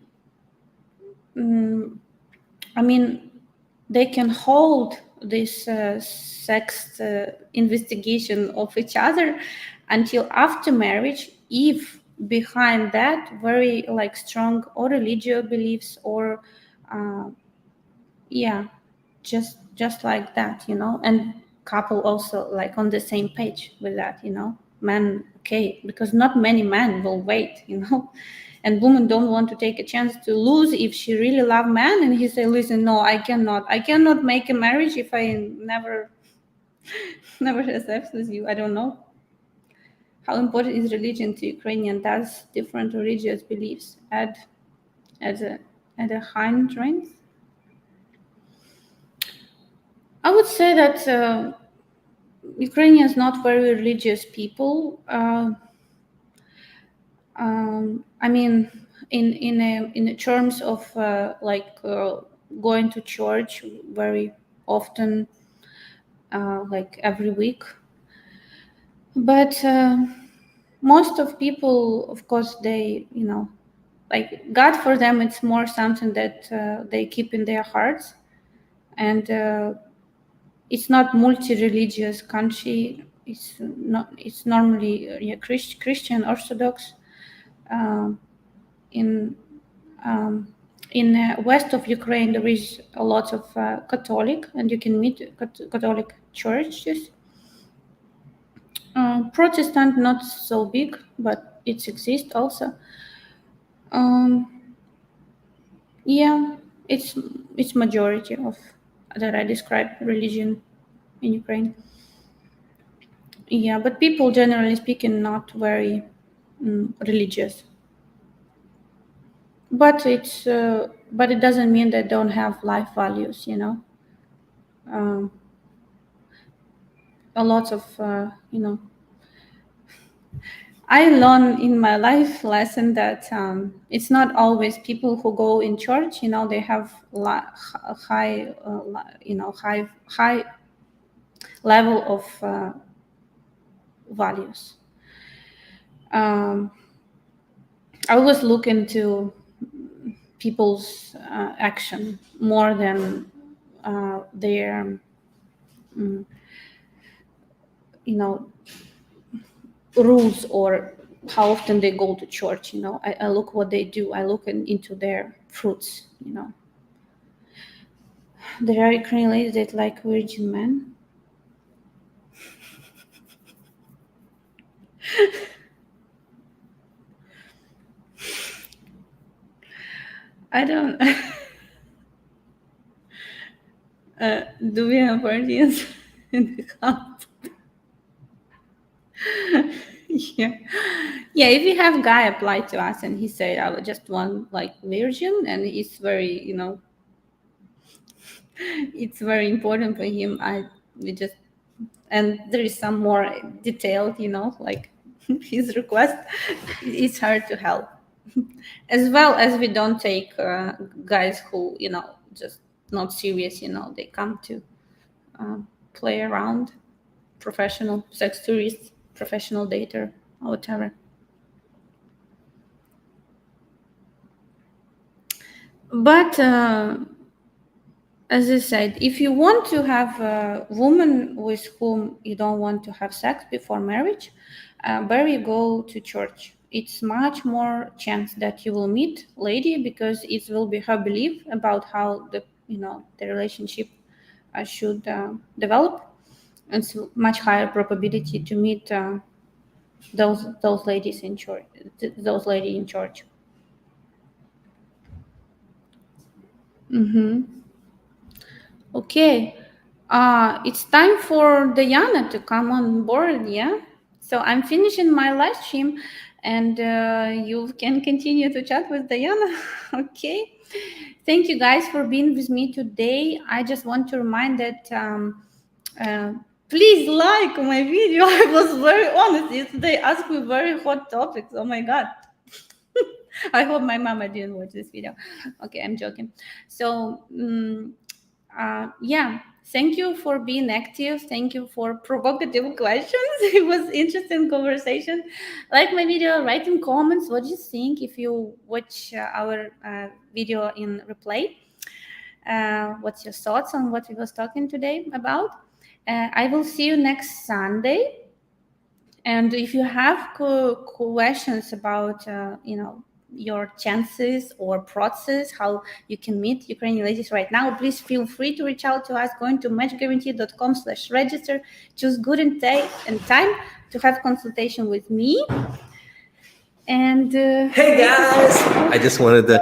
they can hold this sex investigation of each other until after marriage, if behind that very like strong or religious beliefs, or just like that, and couple also like on the same page with that, men, okay, because not many men will wait, and women don't want to take a chance to lose if she really love man, and he say, listen, no, I cannot make a marriage if I never have sex with you. I don't know how important is religion to Ukrainian. Does different religious beliefs add a hindrance? I would say that Ukrainians not very religious people. I mean, in terms of going to church very often, like every week. But most of people, of course, they like God for them, it's more something that they keep in their hearts, and it's not multi-religious country. It's normally Christian Orthodox. In west of Ukraine, there is a lot of Catholic, and you can meet Catholic churches. Protestant, not so big, but it exists also. Yeah, it's majority of that I described religion in Ukraine. Yeah, but people generally speaking not very religious. But it doesn't mean they don't have life values, a lot of I learned in my life lesson that it's not always people who go in church. They have high, high level of values. I always look into people's action more than their, rules or how often they go to church. I look what they do. I look into their fruits. There are Ukrainian ladies that like virgin men. I don't. Do we have audience in the house? Yeah. If you have guy apply to us and he said I would just want like virgin, and it's very it's very important for him, and there is some more detailed like his request, it's hard to help. As well as we don't take guys who just not serious, they come to play around, professional sex tourists, professional dater, or whatever. But as I said, if you want to have a woman with whom you don't want to have sex before marriage, better you go to church. It's much more chance that you will meet lady, because it will be her belief about how the relationship should develop, and so much higher probability to meet those ladies in church, those lady in church. Okay, it's time for Diana to come on board. Yeah, so I'm finishing my live stream, and you can continue to chat with Diana. Okay, thank you guys for being with me today. I just want to remind that please like my video. I was very honest yesterday. Asked me very hot topics. Oh my god. I hope my mama didn't watch this video. Okay, I'm joking. So thank you for being active. Thank you for provocative questions. It was interesting conversation. Like my video, write in comments what you think if you watch our video in replay. What's your thoughts on what we was talking today about? I will see you next Sunday. And if you have questions about your chances or process, how you can meet Ukrainian ladies right now, please feel free to reach out to us going to matchguaranty.com/register. Choose good and time to have consultation with me. And hey guys, I just wanted to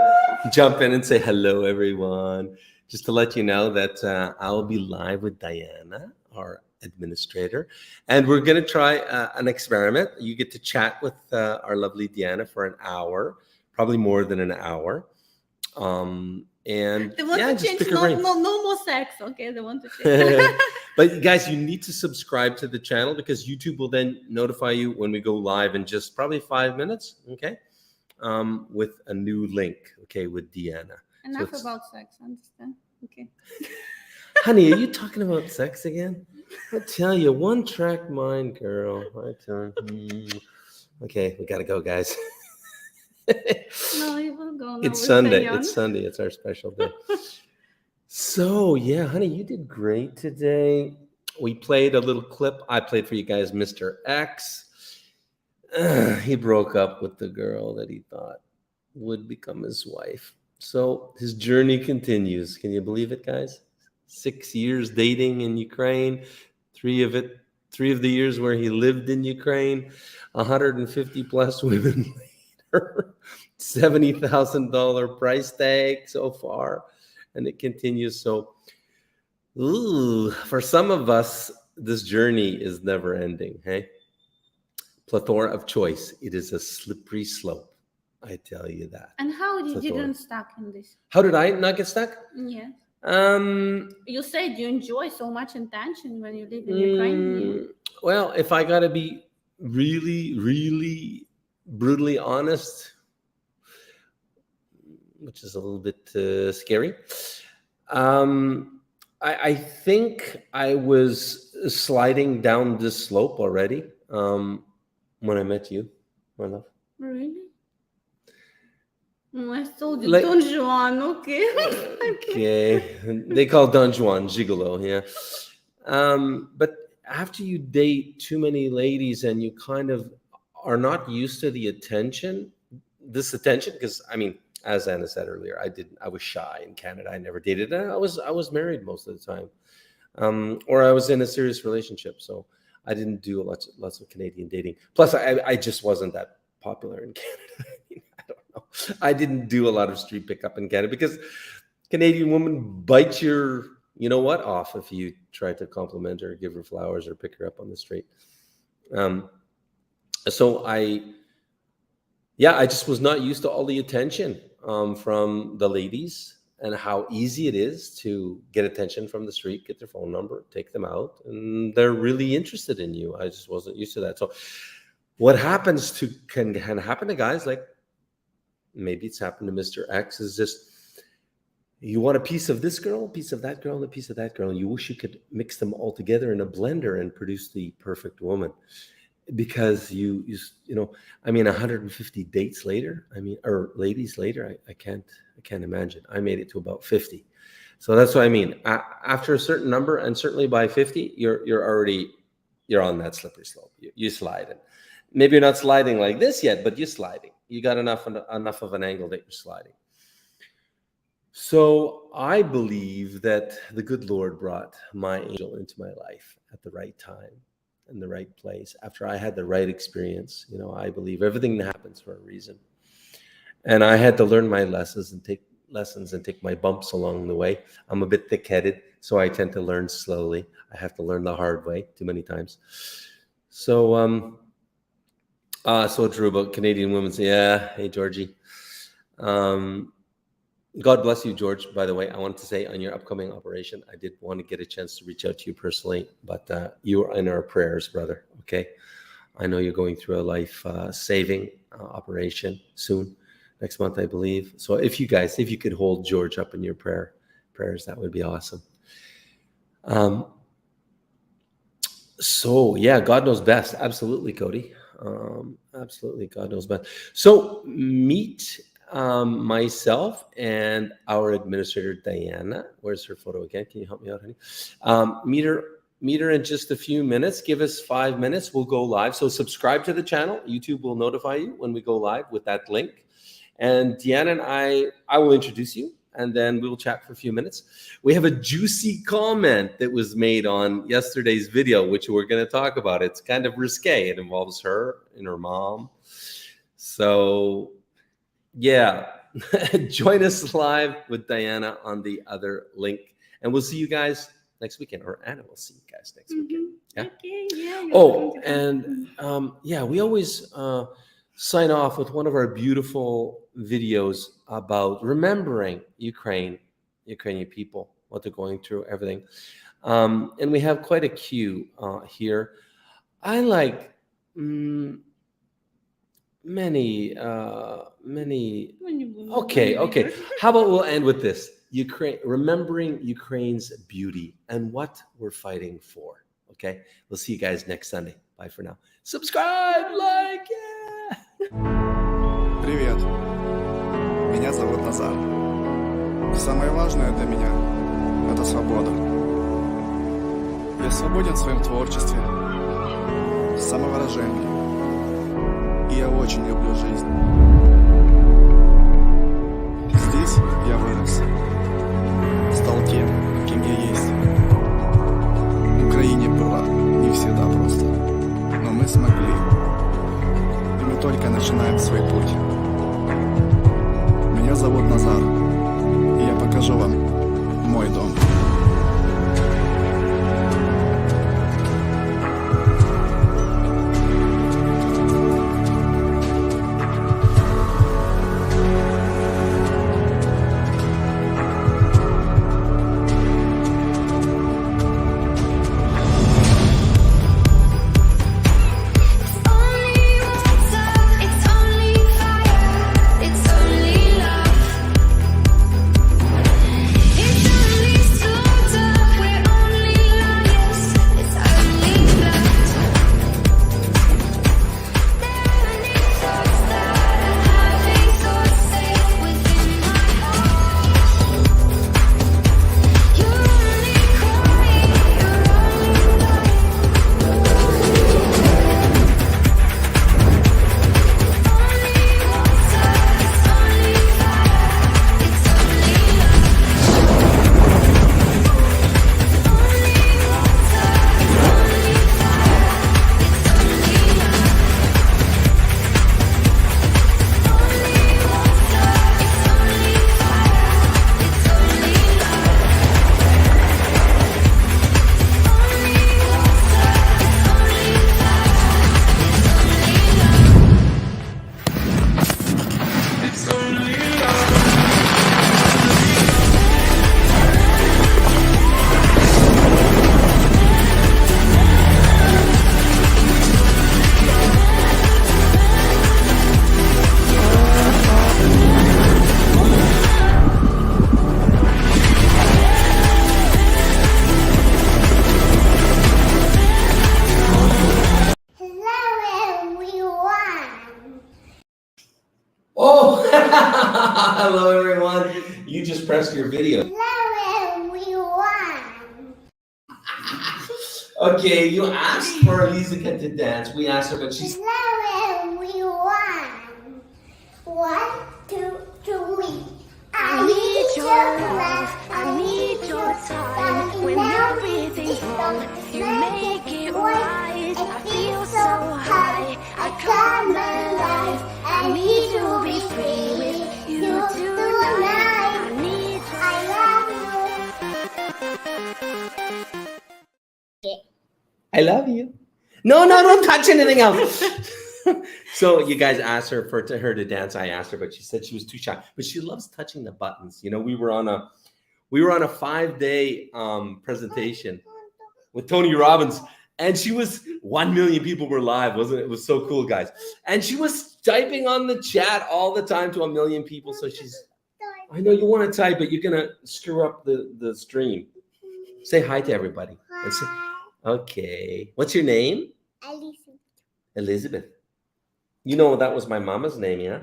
jump in and say hello everyone, just to let you know that I'll be live with Diana, our administrator, and we're going to try an experiment. You get to chat with our lovely Diana for an hour, probably more than an hour. And they want to just change, no more sex. Okay, they want to change. But guys, you need to subscribe to the channel, because YouTube will then notify you when we go live in just probably 5 minutes. Okay, with a new link. Okay, with Diana. Enough about sex, understand? Okay. Honey, are you talking about sex again? I tell you, one track mind, girl. I tell you. Okay, we gotta go, guys. No, you will go. No, it's Sunday. It's Sunday. It's our special day. So yeah, honey, you did great today. We played a little clip. I played for you guys, Mr. X. He broke up with the girl that he thought would become his wife. So his journey continues. Can you believe it, guys? 6 years dating in Ukraine, 3 of the years where he lived in Ukraine, 150 plus women later, $70,000 price tag so far, and it continues. So, for some of us, this journey is never ending. Hey, plethora of choice. It is a slippery slope. I tell you that. And how did you get stuck in this? How did I not get stuck? Yes. You said you enjoy so much intention when you live in Ukraine. Well, if I gotta be really, really brutally honest, which is a little bit scary. I think I was sliding down this slope already when I met you, my love. Really? Oh, I told you, Like- Don Juan, okay. Okay, they call Don Juan gigolo, yeah. But after you date too many ladies and you kind of are not used to the attention, because I mean, as Anna said earlier, I was shy in Canada. I never dated. I was married most of the time, or I was in a serious relationship, so I didn't do lots of Canadian dating. Plus, I just wasn't that popular in Canada. I don't know. I didn't do a lot of street pickup in Canada because Canadian women bite your off if you try to compliment her, give her flowers, or pick her up on the street. So I just was not used to all the attention from the ladies and how easy it is to get attention from the street, get their phone number, take them out, and they're really interested in you. I just wasn't used to that. So what can happen to guys, like maybe it's happened to Mr. X, is just you want a piece of this girl, a piece of that girl, and a piece of that girl, and you wish you could mix them all together in a blender and produce the perfect woman. Because you 150 dates later, or ladies later, I can't imagine. I made it to about 50. So that's what I mean. After a certain number, and certainly by 50, you're on that slippery slope. You slide. And maybe you're not sliding like this yet, but you're sliding. You got enough of an angle that you're sliding. So I believe that the good Lord brought my angel into my life at the right time, in the right place, after I had the right experience. I believe everything happens for a reason. And I had to learn my lessons and take my bumps along the way. I'm a bit thick-headed, so I tend to learn slowly. I have to learn the hard way too many times. So, so true about Canadian women. Yeah, hey, Georgie. God bless you, George. By the way, I wanted to say on your upcoming operation, I did want to get a chance to reach out to you personally, but you are in our prayers, brother. Okay, I know you're going through a life-saving operation soon, next month, I believe. So if you could hold George up in your prayers, that would be awesome. So yeah, God knows best. Absolutely, Cody. Absolutely, God knows best. So meet myself and our administrator, Diana. Where's her photo again? Can you help me out, honey? Meet her in just a few minutes. Give us 5 minutes. We'll go live. So subscribe to the channel. YouTube will notify you when we go live with that link. And Diana and I will introduce you, and then we'll chat for a few minutes. We have a juicy comment that was made on yesterday's video, which we're going to talk about. It's kind of risque. It involves her and her mom. So yeah, join us live with Diana on the other link, and we'll see you guys next weekend, or Anna will see you guys next weekend. Yeah. Okay. Yeah. Oh, and we always sign off with one of our beautiful videos about remembering Ukrainian people, what they're going through, everything. And we have quite a queue here. I like many. Okay. How about we'll end with this? Remembering Ukraine's beauty and what we're fighting for. Okay, we'll see you guys next Sunday. Bye for now. Subscribe, like, yeah. Привет. Меня зовут Назар. Самое важное для меня – это свобода. Я свободен в своем творчестве, самовыражении. И я очень люблю жизнь. Здесь я вырос. Стал тем, кем я есть. В Украине было не всегда просто. Но мы смогли. И мы только начинаем свой путь. Меня зовут Назар. И я покажу вам мой дом. Oh Hello, everyone. You just pressed your video. Hello, everyone. Okay, you asked for Elizabeth to dance. We asked her, but she's... Hello, everyone. 1, 2, 3. I need your love. I need your time. When everything's wrong, you make it right. I feel so high. I come alive. I need to be free with you tonight. I love you. I love you. No, don't touch anything else. So you guys asked her for her to dance. I asked her, but she said she was too shy. But she loves touching the buttons. You know, we were on a 5-day presentation with Tony Robbins, and she was 1 million people were live, wasn't it? It was so cool, guys. And she was typing on the chat all the time to 1 million people. So she's, I know you want to type, but you're gonna screw up the stream. Say hi to everybody. And say, okay. What's your name? Elizabeth. You know that was my mama's name, yeah?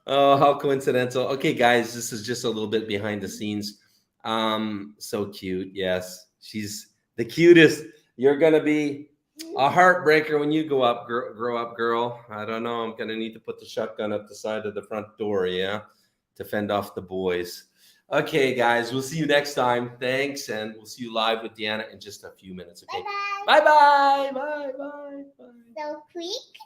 Oh, how coincidental. Okay, guys, this is just a little bit behind the scenes. So cute. Yes, she's the cutest. You're gonna be a heartbreaker when you grow up, girl. I don't know. I'm gonna need to put the shotgun up the side of the front door, yeah, to fend off the boys. Okay, guys, we'll see you next time. Thanks, and we'll see you live with Deanna in just a few minutes. Okay. Bye-bye. Bye. So quick.